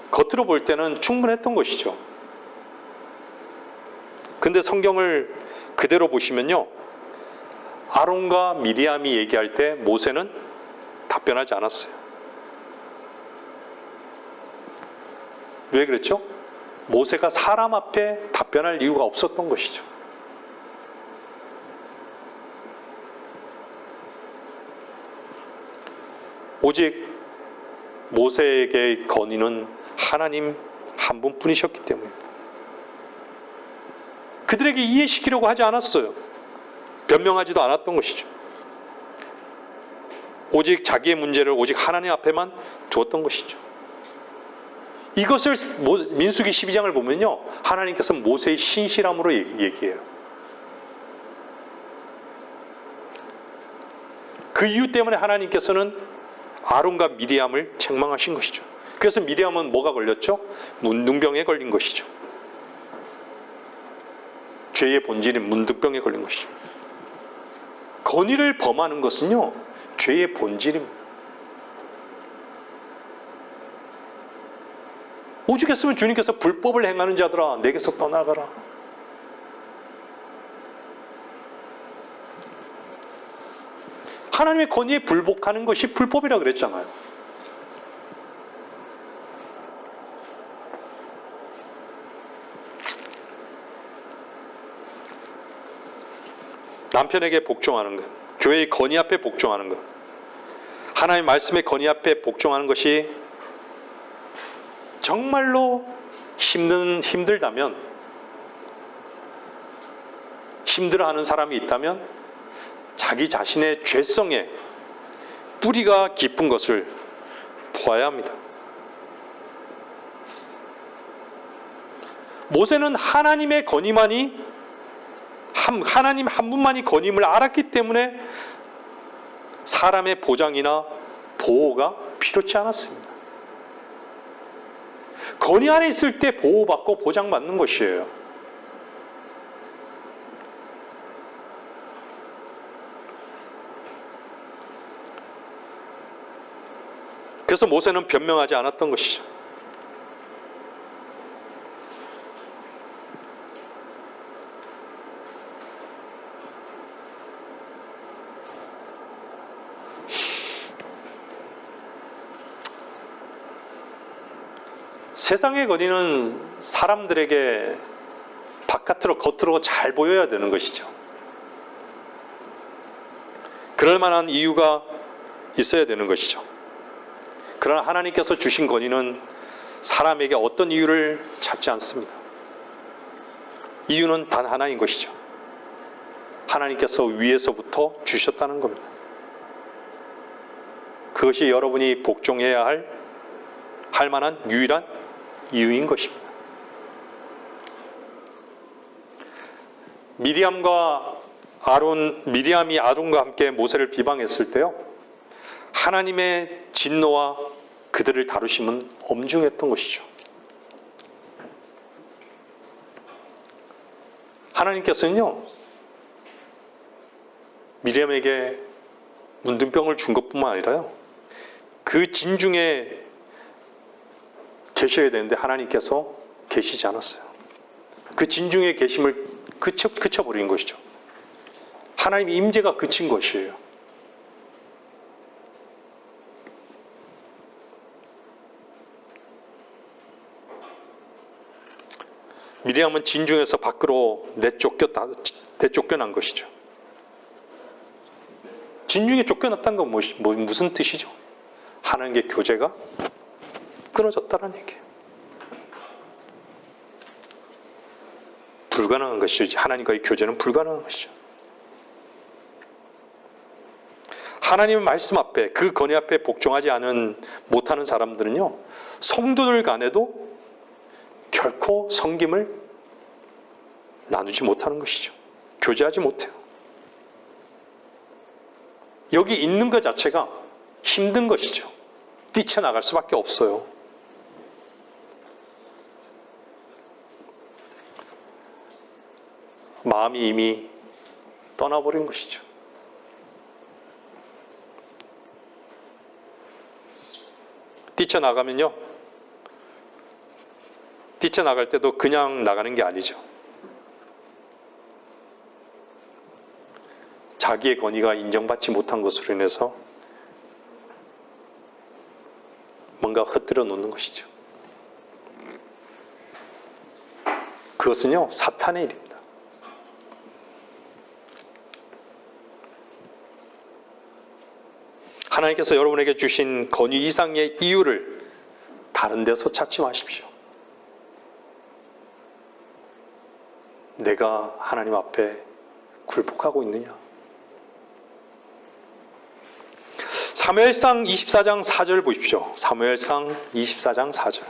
겉으로 볼 때는 충분했던 것이죠. 근데 성경을 그대로 보시면요, 아론과 미리암이 얘기할 때 모세는 답변하지 않았어요. 왜 그랬죠? 모세가 사람 앞에 답변할 이유가 없었던 것이죠. 오직 모세에게 건의는 하나님 한 분뿐이셨기 때문입니다. 그들에게 이해시키려고 하지 않았어요. 변명하지도 않았던 것이죠. 오직 자기의 문제를 오직 하나님 앞에만 두었던 것이죠. 이것을 민수기 12장을 보면요, 하나님께서 모세의 신실함으로 얘기해요. 그 이유 때문에 하나님께서는 아론과 미리암을 책망하신 것이죠. 그래서 미리암은 뭐가 걸렸죠? 문둥병에 걸린 것이죠. 죄의 본질인 문둥병에 걸린 것이죠. 건의를 범하는 것은요, 죄의 본질입니다. 오죽했으면 주님께서 불법을 행하는 자들아 내게서 떠나가라. 하나님의 건의에 불복하는 것이 불법이라 그랬잖아요. 남편에게 복종하는 것, 교회의 건의 앞에 복종하는 것, 하나님의 말씀의 건의 앞에 복종하는 것이 정말로 힘들다면, 힘들어하는 사람이 있다면 자기 자신의 죄성에 뿌리가 깊은 것을 보아야 합니다. 모세는 하나님의 건의만이, 하나님 한 분만이 건의임을 알았기 때문에 사람의 보장이나 보호가 필요치 않았습니다. 건의 안에 있을 때 보호받고 보장받는 것이에요. 그래서 모세는 변명하지 않았던 것이죠. 세상의 권위는 사람들에게 바깥으로 겉으로 잘 보여야 되는 것이죠. 그럴 만한 이유가 있어야 되는 것이죠. 그러나 하나님께서 주신 권위는 사람에게 어떤 이유를 찾지 않습니다. 이유는 단 하나인 것이죠. 하나님께서 위에서부터 주셨다는 겁니다. 그것이 여러분이 복종해야 할 만한 유일한 이유인 것입니다. 미리암이 아론과 함께 모세를 비방했을 때요, 하나님의 진노와 그들을 다루심은 엄중했던 것이죠. 하나님께서는요, 미리암에게 문둥병을 준 것뿐만 아니라요, 그 진중에 계셔야 되는데 하나님께서 계시지 않았어요. 그 진중에 계심을 그쳐버린 것이죠. 하나님의 임재가 그친 것이에요. 미리암은 진중에서 밖으로 내쫓겨난 것이죠. 진중에 쫓겨났다는 건 무슨 뜻이죠? 하나님의 교제가 끊어졌다는 얘기예요. 불가능한 것이죠. 하나님과의 교제는 불가능한 것이죠. 하나님의 말씀 앞에, 그 권위 앞에 복종하지 못하는 사람들은요, 성도들 간에도 결코 섬김을 나누지 못하는 것이죠. 교제하지 못해요. 여기 있는 것 자체가 힘든 것이죠. 뛰쳐나갈 수밖에 없어요. 마음이 이미 떠나버린 것이죠. 뛰쳐나가면요, 뛰쳐나갈 때도 그냥 나가는 게 아니죠. 자기의 권위가 인정받지 못한 것으로 인해서 뭔가 흩뜨려 놓는 것이죠. 그것은요, 사탄의 일입니다. 하나님께서 여러분에게 주신 권위 이상의 이유를 다른 데서 찾지 마십시오. 내가 하나님 앞에 굴복하고 있느냐? 사무엘상 24장 4절 보십시오. 사무엘상 24장 4절.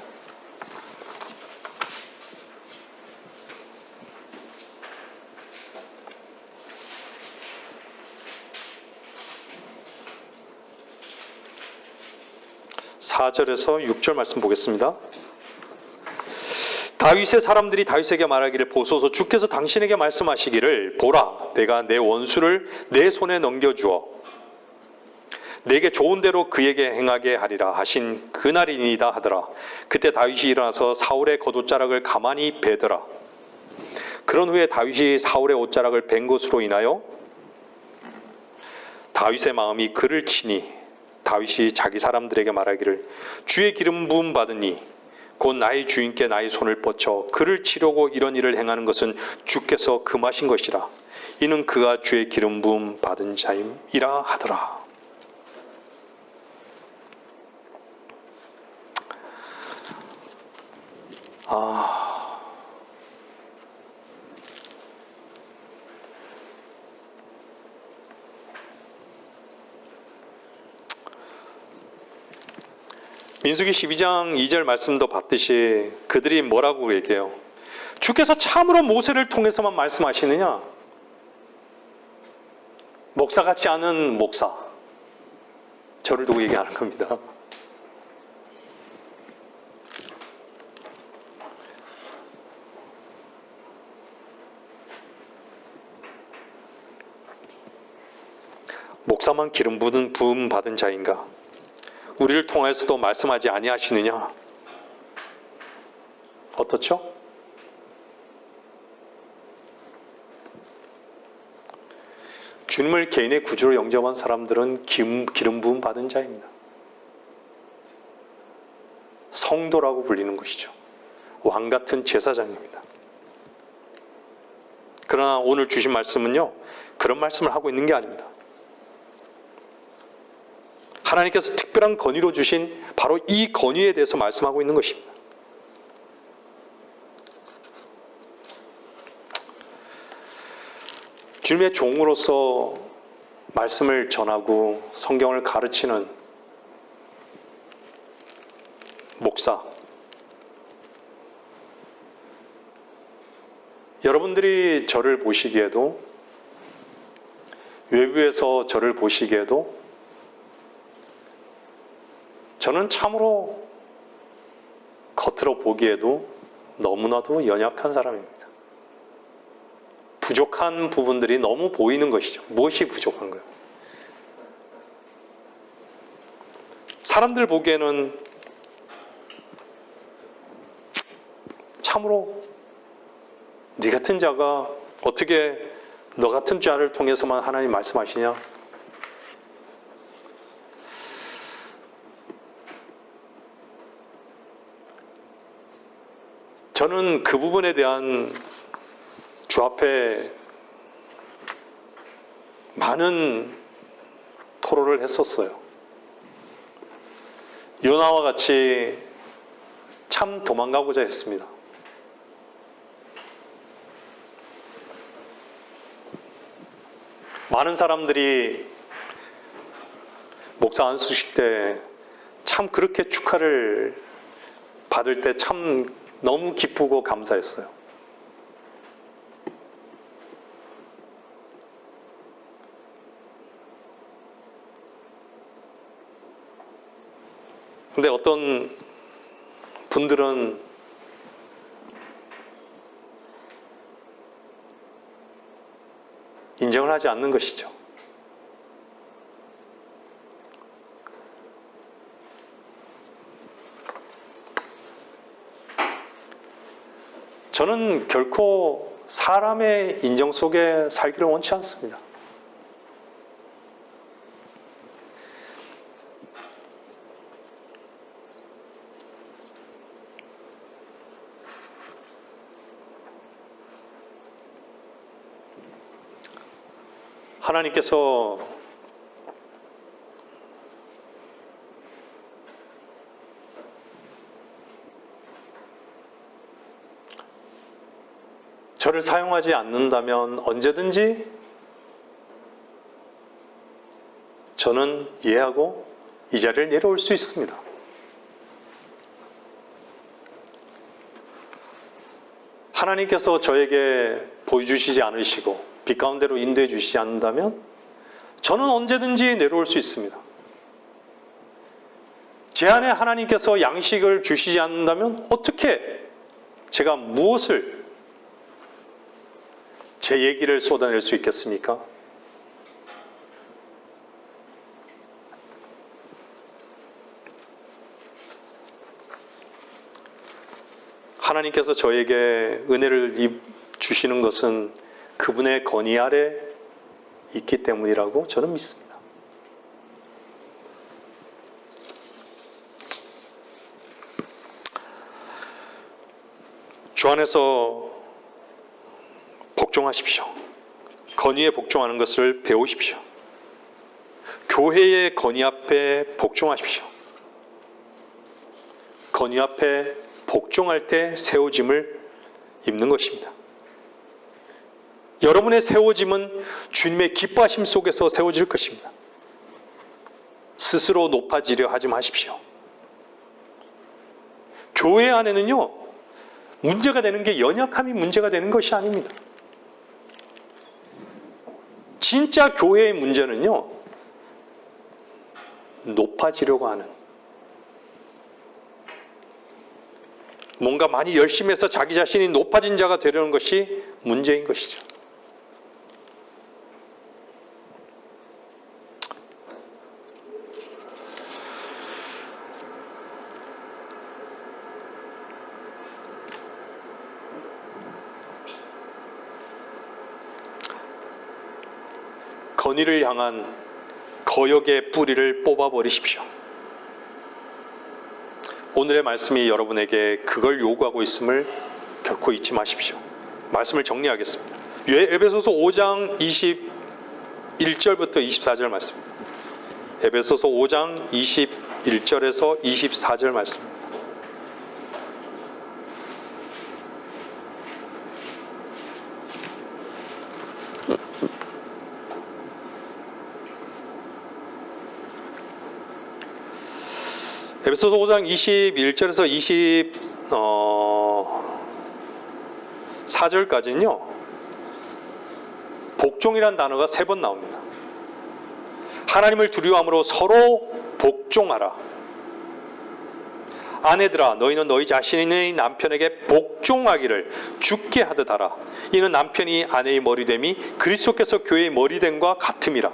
(4절에서) (6절) 말씀 보겠습니다. 다윗의 사람들이 다윗에게 말하기를, 보소서, 주께서 당신에게 말씀하시기를, 보라, 내가 내 원수를 내 손에 넘겨주어 내게 좋은 대로 그에게 행하게 하리라 하신 그날이니이다 하더라. 그때 다윗이 일어나서 사울의 겉옷자락을 가만히 베더라. 그런 후에 다윗이 사울의 옷자락을 벤 것으로 인하여 다윗의 마음이 그를 치니, 다윗이 자기 사람들에게 말하기를, 주의 기름 부음 받으니 곧 나의 주인께 나의 손을 뻗쳐 그를 치려고 이런 일을 행하는 것은 주께서 금하신 것이라. 이는 그가 주의 기름 부음 받은 자임이라 하더라. 민수기 12장 2절 말씀도 봤듯이 그들이 뭐라고 얘기해요? 주께서 참으로 모세를 통해서만 말씀하시느냐? 목사 같지 않은 목사, 저를 두고 얘기하는 겁니다. 목사만 기름 부음 받은 자인가? 우리를 통해서도 말씀하지 아니하시느냐? 어떻죠? 주님을 개인의 구주로 영접한 사람들은 기름 부음 받은 자입니다. 성도라고 불리는 것이죠. 왕 같은 제사장입니다. 그러나 오늘 주신 말씀은요, 그런 말씀을 하고 있는 게 아닙니다. 하나님께서 특별한 건의로 주신 바로 이 건의에 대해서 말씀하고 있는 것입니다. 주님의 종으로서 말씀을 전하고 성경을 가르치는 목사, 여러분들이 저를 보시기에도, 외부에서 저를 보시기에도 저는 참으로 겉으로 보기에도 너무나도 연약한 사람입니다. 부족한 부분들이 너무 보이는 것이죠. 무엇이 부족한 거예요? 사람들 보기에는 참으로 네 같은 자가 어떻게 너 같은 자를 통해서만 하나님 말씀하시냐? 저는 그 부분에 대한 주 앞에 많은 토로를 했었어요. 요나와 같이 참 도망가고자 했습니다. 많은 사람들이 목사 안수식 때 참 그렇게 축하를 받을 때 참 너무 기쁘고 감사했어요. 근데 어떤 분들은 인정을 하지 않는 것이죠. 저는 결코 사람의 인정 속에 살기를 원치 않습니다. 하나님께서 저를 사용하지 않는다면 언제든지 저는 이해하고 이 자리를 내려올 수 있습니다. 하나님께서 저에게 보여주시지 않으시고 빛 가운데로 인도해 주시지 않는다면 저는 언제든지 내려올 수 있습니다. 제 안에 하나님께서 양식을 주시지 않는다면 어떻게 제가 무엇을 제 얘기를 쏟아낼 수 있겠습니까? 하나님께서 저에게 은혜를 주시는 것은 그분의 건의 아래 있기 때문이라고 저는 믿습니다. 주 안에서 복종하십시오. 건의에 복종하는 것을 배우십시오. 교회의 건의 앞에 복종하십시오. 건의 앞에 복종할 때 세워짐을 입는 것입니다. 여러분의 세워짐은 주님의 기뻐하심 속에서 세워질 것입니다. 스스로 높아지려 하지 마십시오. 교회 안에는요, 문제가 되는 게 연약함이 문제가 되는 것이 아닙니다. 진짜 교회의 문제는요, 높아지려고 하는, 뭔가 많이 열심히 해서 자기 자신이 높아진 자가 되려는 것이 문제인 것이죠. 건의를 향한 거역의 뿌리를 뽑아버리십시오. 오늘의 말씀이 여러분에게 그걸 요구하고 있음을 결코 잊지 마십시오. 말씀을 정리하겠습니다. 에베소서 5장 21절부터 24절 말씀. 에베소서 5장 21절에서 24절 말씀. 에베소서 5장 21절에서 24절까지는요. 복종이란 단어가 3번 나옵니다. 하나님을 두려워함으로 서로 복종하라. 아내들아 너희는 너희 자신의 남편에게 복종하기를 주께 하듯 하라. 이는 남편이 아내의 머리됨이 그리스도께서 교회의 머리됨과 같음이라.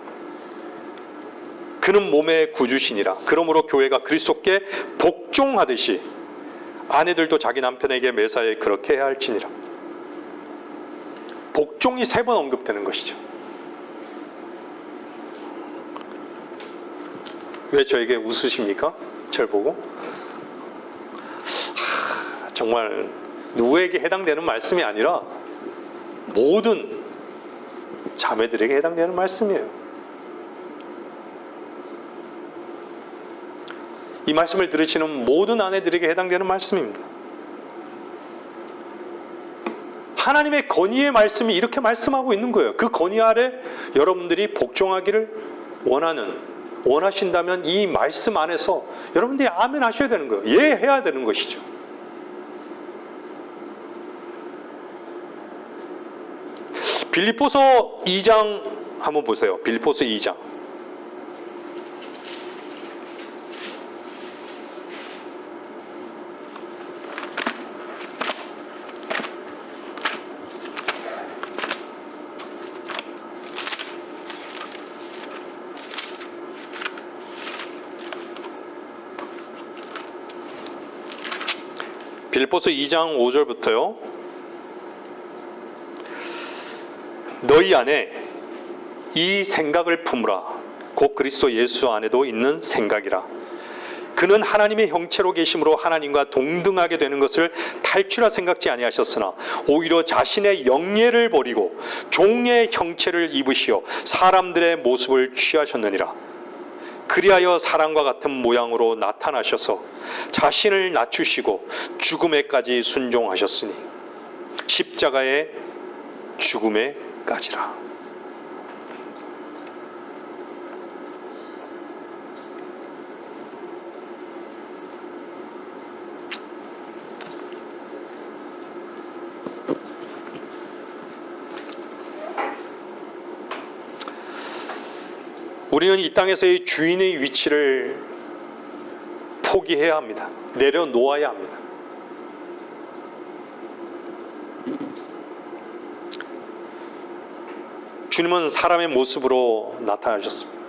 그는 몸의 구주시니라. 그러므로 교회가 그리스도께 복종하듯이 아내들도 자기 남편에게 매사에 그렇게 해야 할지니라. 복종이 3번 언급되는 것이죠. 왜 저에게 웃으십니까? 절 보고? 정말 누구에게 해당되는 말씀이 아니라 모든 자매들에게 해당되는 말씀이에요. 이 말씀을 들으시는 모든 아내들에게 해당되는 말씀입니다. 하나님의 건의의 말씀이 이렇게 말씀하고 있는 거예요. 그 건의 아래 여러분들이 복종하기를 원하신다면 이 말씀 안에서 여러분들이 아멘 하셔야 되는 거예요. 예 해야 되는 것이죠. 빌립보서 2장 한번 보세요. 빌립보서 2장. 빌립보서 2장 5절부터요. 너희 안에 이 생각을 품으라. 곧 그리스도 예수 안에도 있는 생각이라. 그는 하나님의 형체로 계심으로 하나님과 동등하게 되는 것을 탈취라 생각지 아니하셨으나 오히려 자신의 영예를 버리고 종의 형체를 입으시어 사람들의 모습을 취하셨느니라. 그리하여 사람과 같은 모양으로 나타나셔서 자신을 낮추시고 죽음에까지 순종하셨으니 십자가의 죽음에까지라. 우리는 이 땅에서의 주인의 위치를 포기해야 합니다. 내려놓아야 합니다. 주님은 사람의 모습으로 나타나셨습니다.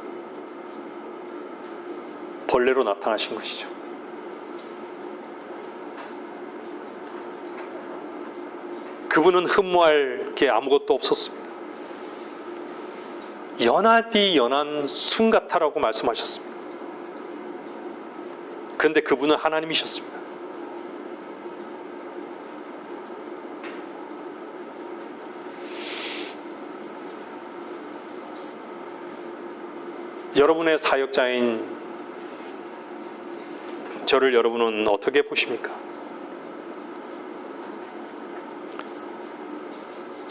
벌레로 나타나신 것이죠. 그분은 흠모할 게 아무것도 없었습니다. 연하디 연한 순 같아라고 말씀하셨습니다. 그런데 그분은 하나님이셨습니다. 여러분의 사역자인 저를 여러분은 어떻게 보십니까?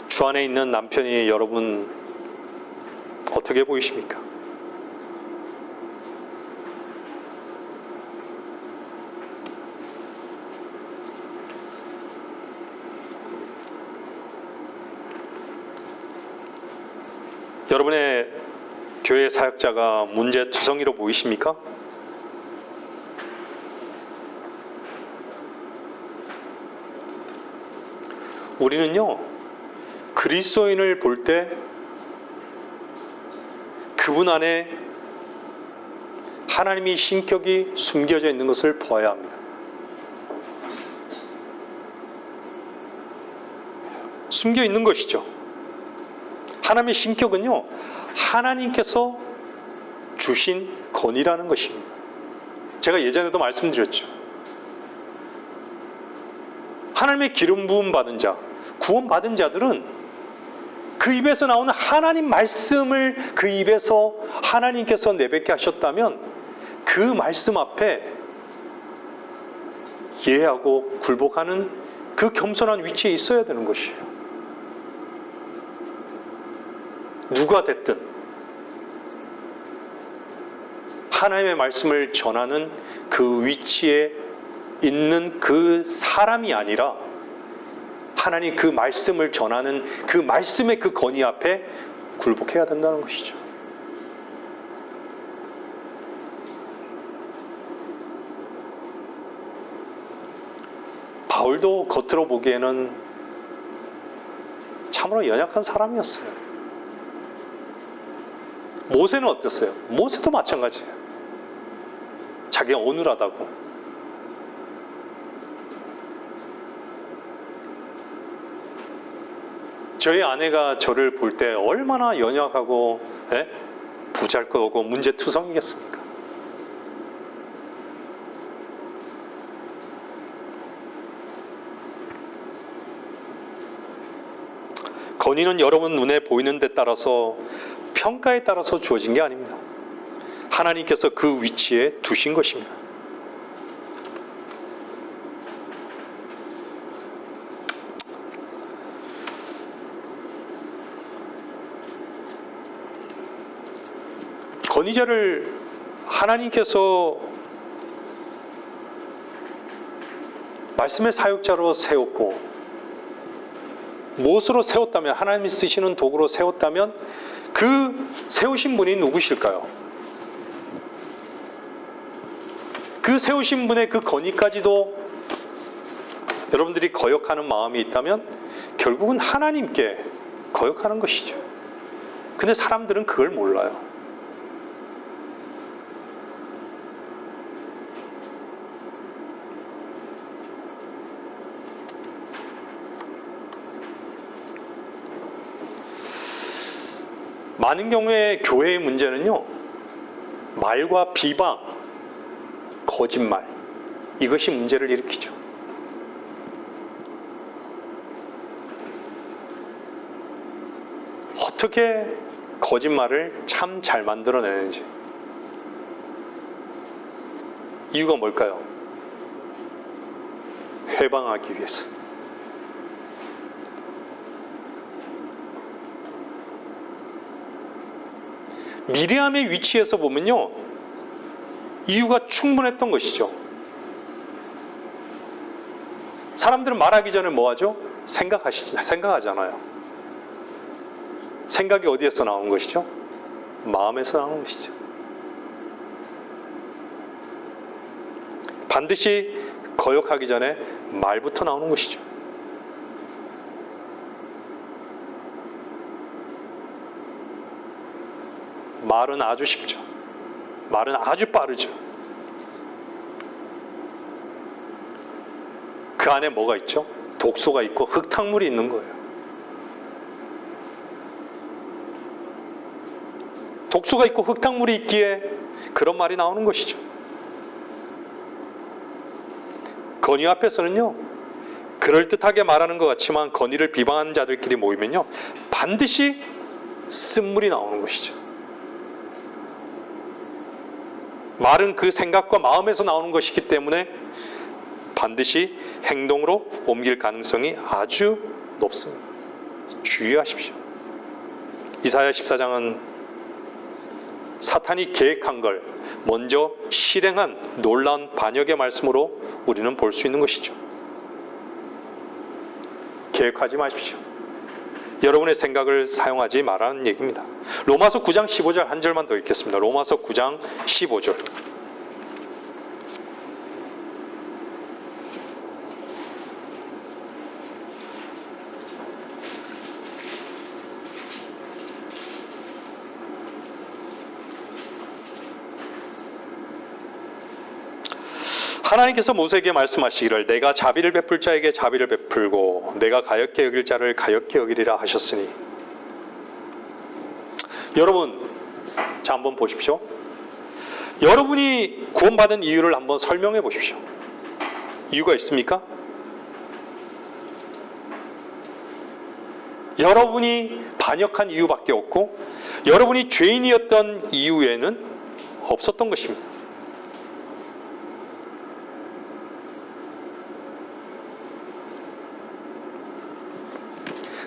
주 안에 있는 남편이 여러분 어떻게 보이십니까? 여러분의 교회 사역자가 문제투성이로 보이십니까? 우리는요, 그리스도인을 볼 때 그분 안에 하나님의 신격이 숨겨져 있는 것을 보아야 합니다. 숨겨 있는 것이죠. 하나님의 신격은요, 하나님께서 주신 건의라는 것입니다. 제가 예전에도 말씀드렸죠. 하나님의 기름 부음 받은 자, 구원 받은 자들은 그 입에서 나오는 하나님 말씀을 그 입에서 하나님께서 내뱉게 하셨다면 그 말씀 앞에 예하고 굴복하는 그 겸손한 위치에 있어야 되는 것이에요. 누가 됐든 하나님의 말씀을 전하는 그 위치에 있는 그 사람이 아니라 하나님 그 말씀을 전하는 그 말씀의 그 권위 앞에 굴복해야 된다는 것이죠. 바울도 겉으로 보기에는 참으로 연약한 사람이었어요. 모세는 어땠어요? 모세도 마찬가지예요. 자기가 어눌하다고. 저희 아내가 저를 볼 때 얼마나 연약하고 보잘것없고 문제투성이겠습니까? 건의는 여러분 눈에 보이는 데 따라서 평가에 따라서 주어진 게 아닙니다. 하나님께서 그 위치에 두신 것입니다. 건의자를 하나님께서 말씀의 사역자로 세웠고 무엇으로 세웠다면, 하나님이 쓰시는 도구로 세웠다면 그 세우신 분이 누구실까요? 그 세우신 분의 그 건의까지도 여러분들이 거역하는 마음이 있다면 결국은 하나님께 거역하는 것이죠. 근데 사람들은 그걸 몰라요. 많은 경우에 교회의 문제는요, 말과 비방, 거짓말, 이것이 문제를 일으키죠. 어떻게 거짓말을 참 잘 만들어내는지. 이유가 뭘까요? 회방하기 위해서. 미리암의 위치에서 보면요, 이유가 충분했던 것이죠. 사람들은 말하기 전에 뭐 하죠? 생각하잖아요. 생각이 어디에서 나온 것이죠? 마음에서 나온 것이죠. 반드시 거역하기 전에 말부터 나오는 것이죠. 말은 아주 쉽죠. 말은 아주 빠르죠. 그 안에 뭐가 있죠? 독소가 있고 흙탕물이 있는 거예요. 독소가 있고 흙탕물이 있기에 그런 말이 나오는 것이죠. 건의 앞에서는요, 그럴듯하게 말하는 것 같지만 건의를 비방하는 자들끼리 모이면요, 반드시 쓴물이 나오는 것이죠. 말은 그 생각과 마음에서 나오는 것이기 때문에 반드시 행동으로 옮길 가능성이 아주 높습니다. 주의하십시오. 이사야 14장은 사탄이 계획한 걸 먼저 실행한 놀라운 반역의 말씀으로 우리는 볼 수 있는 것이죠. 계획하지 마십시오. 여러분의 생각을 사용하지 말라는 얘기입니다. 로마서 9장 15절 한 절만 더 읽겠습니다. 로마서 9장 15절. 하나님께서 모세에게 말씀하시기를 내가 자비를 베풀 자에게 자비를 베풀고 내가 가엾게 여길 자를 가엾게 여기리라 하셨으니. 여러분, 자 한번 보십시오. 여러분이 구원받은 이유를 한번 설명해 보십시오. 이유가 있습니까? 여러분이 반역한 이유밖에 없고 여러분이 죄인이었던 이유에는 없었던 것입니다.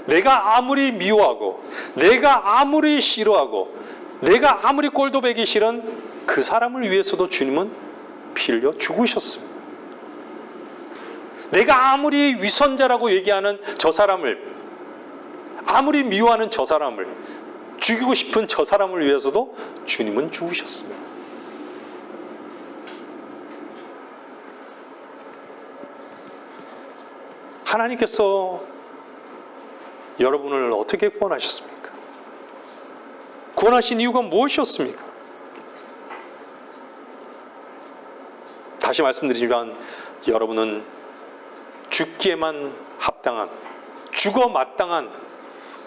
내가 아무리 미워하고 내가 아무리 싫어하고 내가 아무리 꼴도 보기 싫은 그 사람을 위해서도 주님은 피 흘려 죽으셨습니다. 내가 아무리 위선자라고 얘기하는 저 사람을, 아무리 미워하는 저 사람을, 죽이고 싶은 저 사람을 위해서도 주님은 죽으셨습니다. 하나님께서 여러분을 어떻게 구원하셨습니까? 구원하신 이유가 무엇이었습니까? 다시 말씀드리지만 여러분은 죽기에만 합당한, 죽어 마땅한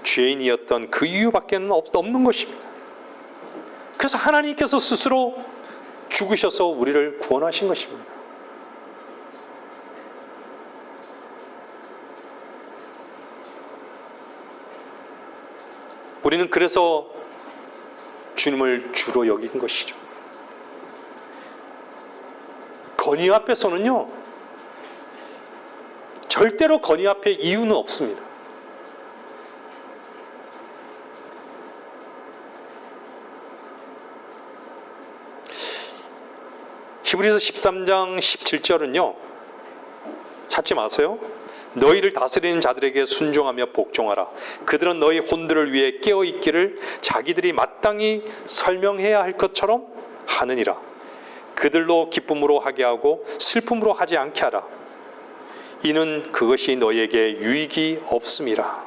죄인이었던 그 이유밖에 없는 것입니다. 그래서 하나님께서 스스로 죽으셔서 우리를 구원하신 것입니다. 우리는 그래서 주님을 주로 여긴 것이죠. 건의 앞에서는요, 절대로 건의 앞에 이유는 없습니다. 히브리서 13장 17절은요, 찾지 마세요. 너희를 다스리는 자들에게 순종하며 복종하라. 그들은 너희 혼들을 위해 깨어있기를 자기들이 마땅히 설명해야 할 것처럼 하느니라. 그들로 기쁨으로 하게 하고 슬픔으로 하지 않게 하라. 이는 그것이 너희에게 유익이 없음이라.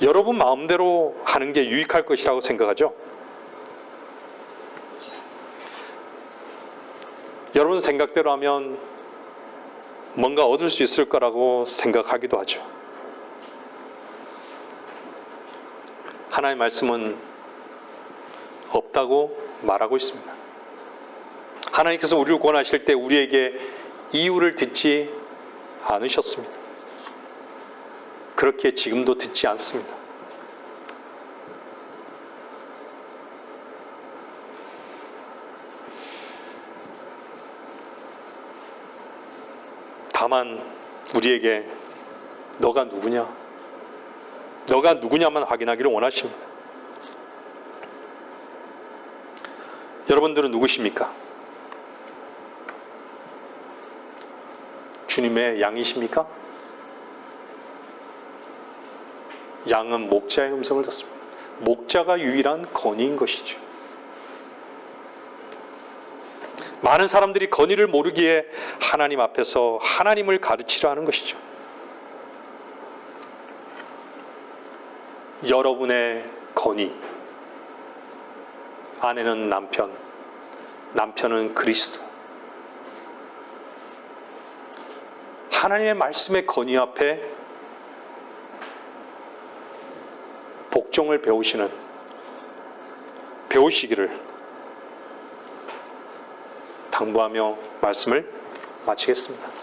여러분 마음대로 하는 게 유익할 것이라고 생각하죠? 여러분 생각대로 하면 뭔가 얻을 수 있을 거라고 생각하기도 하죠. 하나님의 말씀은 없다고 말하고 있습니다. 하나님께서 우리를 구원하실 때 우리에게 이유를 듣지 않으셨습니다. 그렇게 지금도 듣지 않습니다. 다만 우리에게 너가 누구냐? 너가 누구냐만 확인하기를 원하십니다. 여러분들은 누구십니까? 주님의 양이십니까? 양은 목자의 음성을 듣습니다. 목자가 유일한 건의인 것이죠. 많은 사람들이 건의를 모르기에 하나님 앞에서 하나님을 가르치려 하는 것이죠. 여러분의 건의, 아내는 남편, 남편은 그리스도. 하나님의 말씀의 건의 앞에 복종을 배우시기를 당부하며 말씀을 마치겠습니다.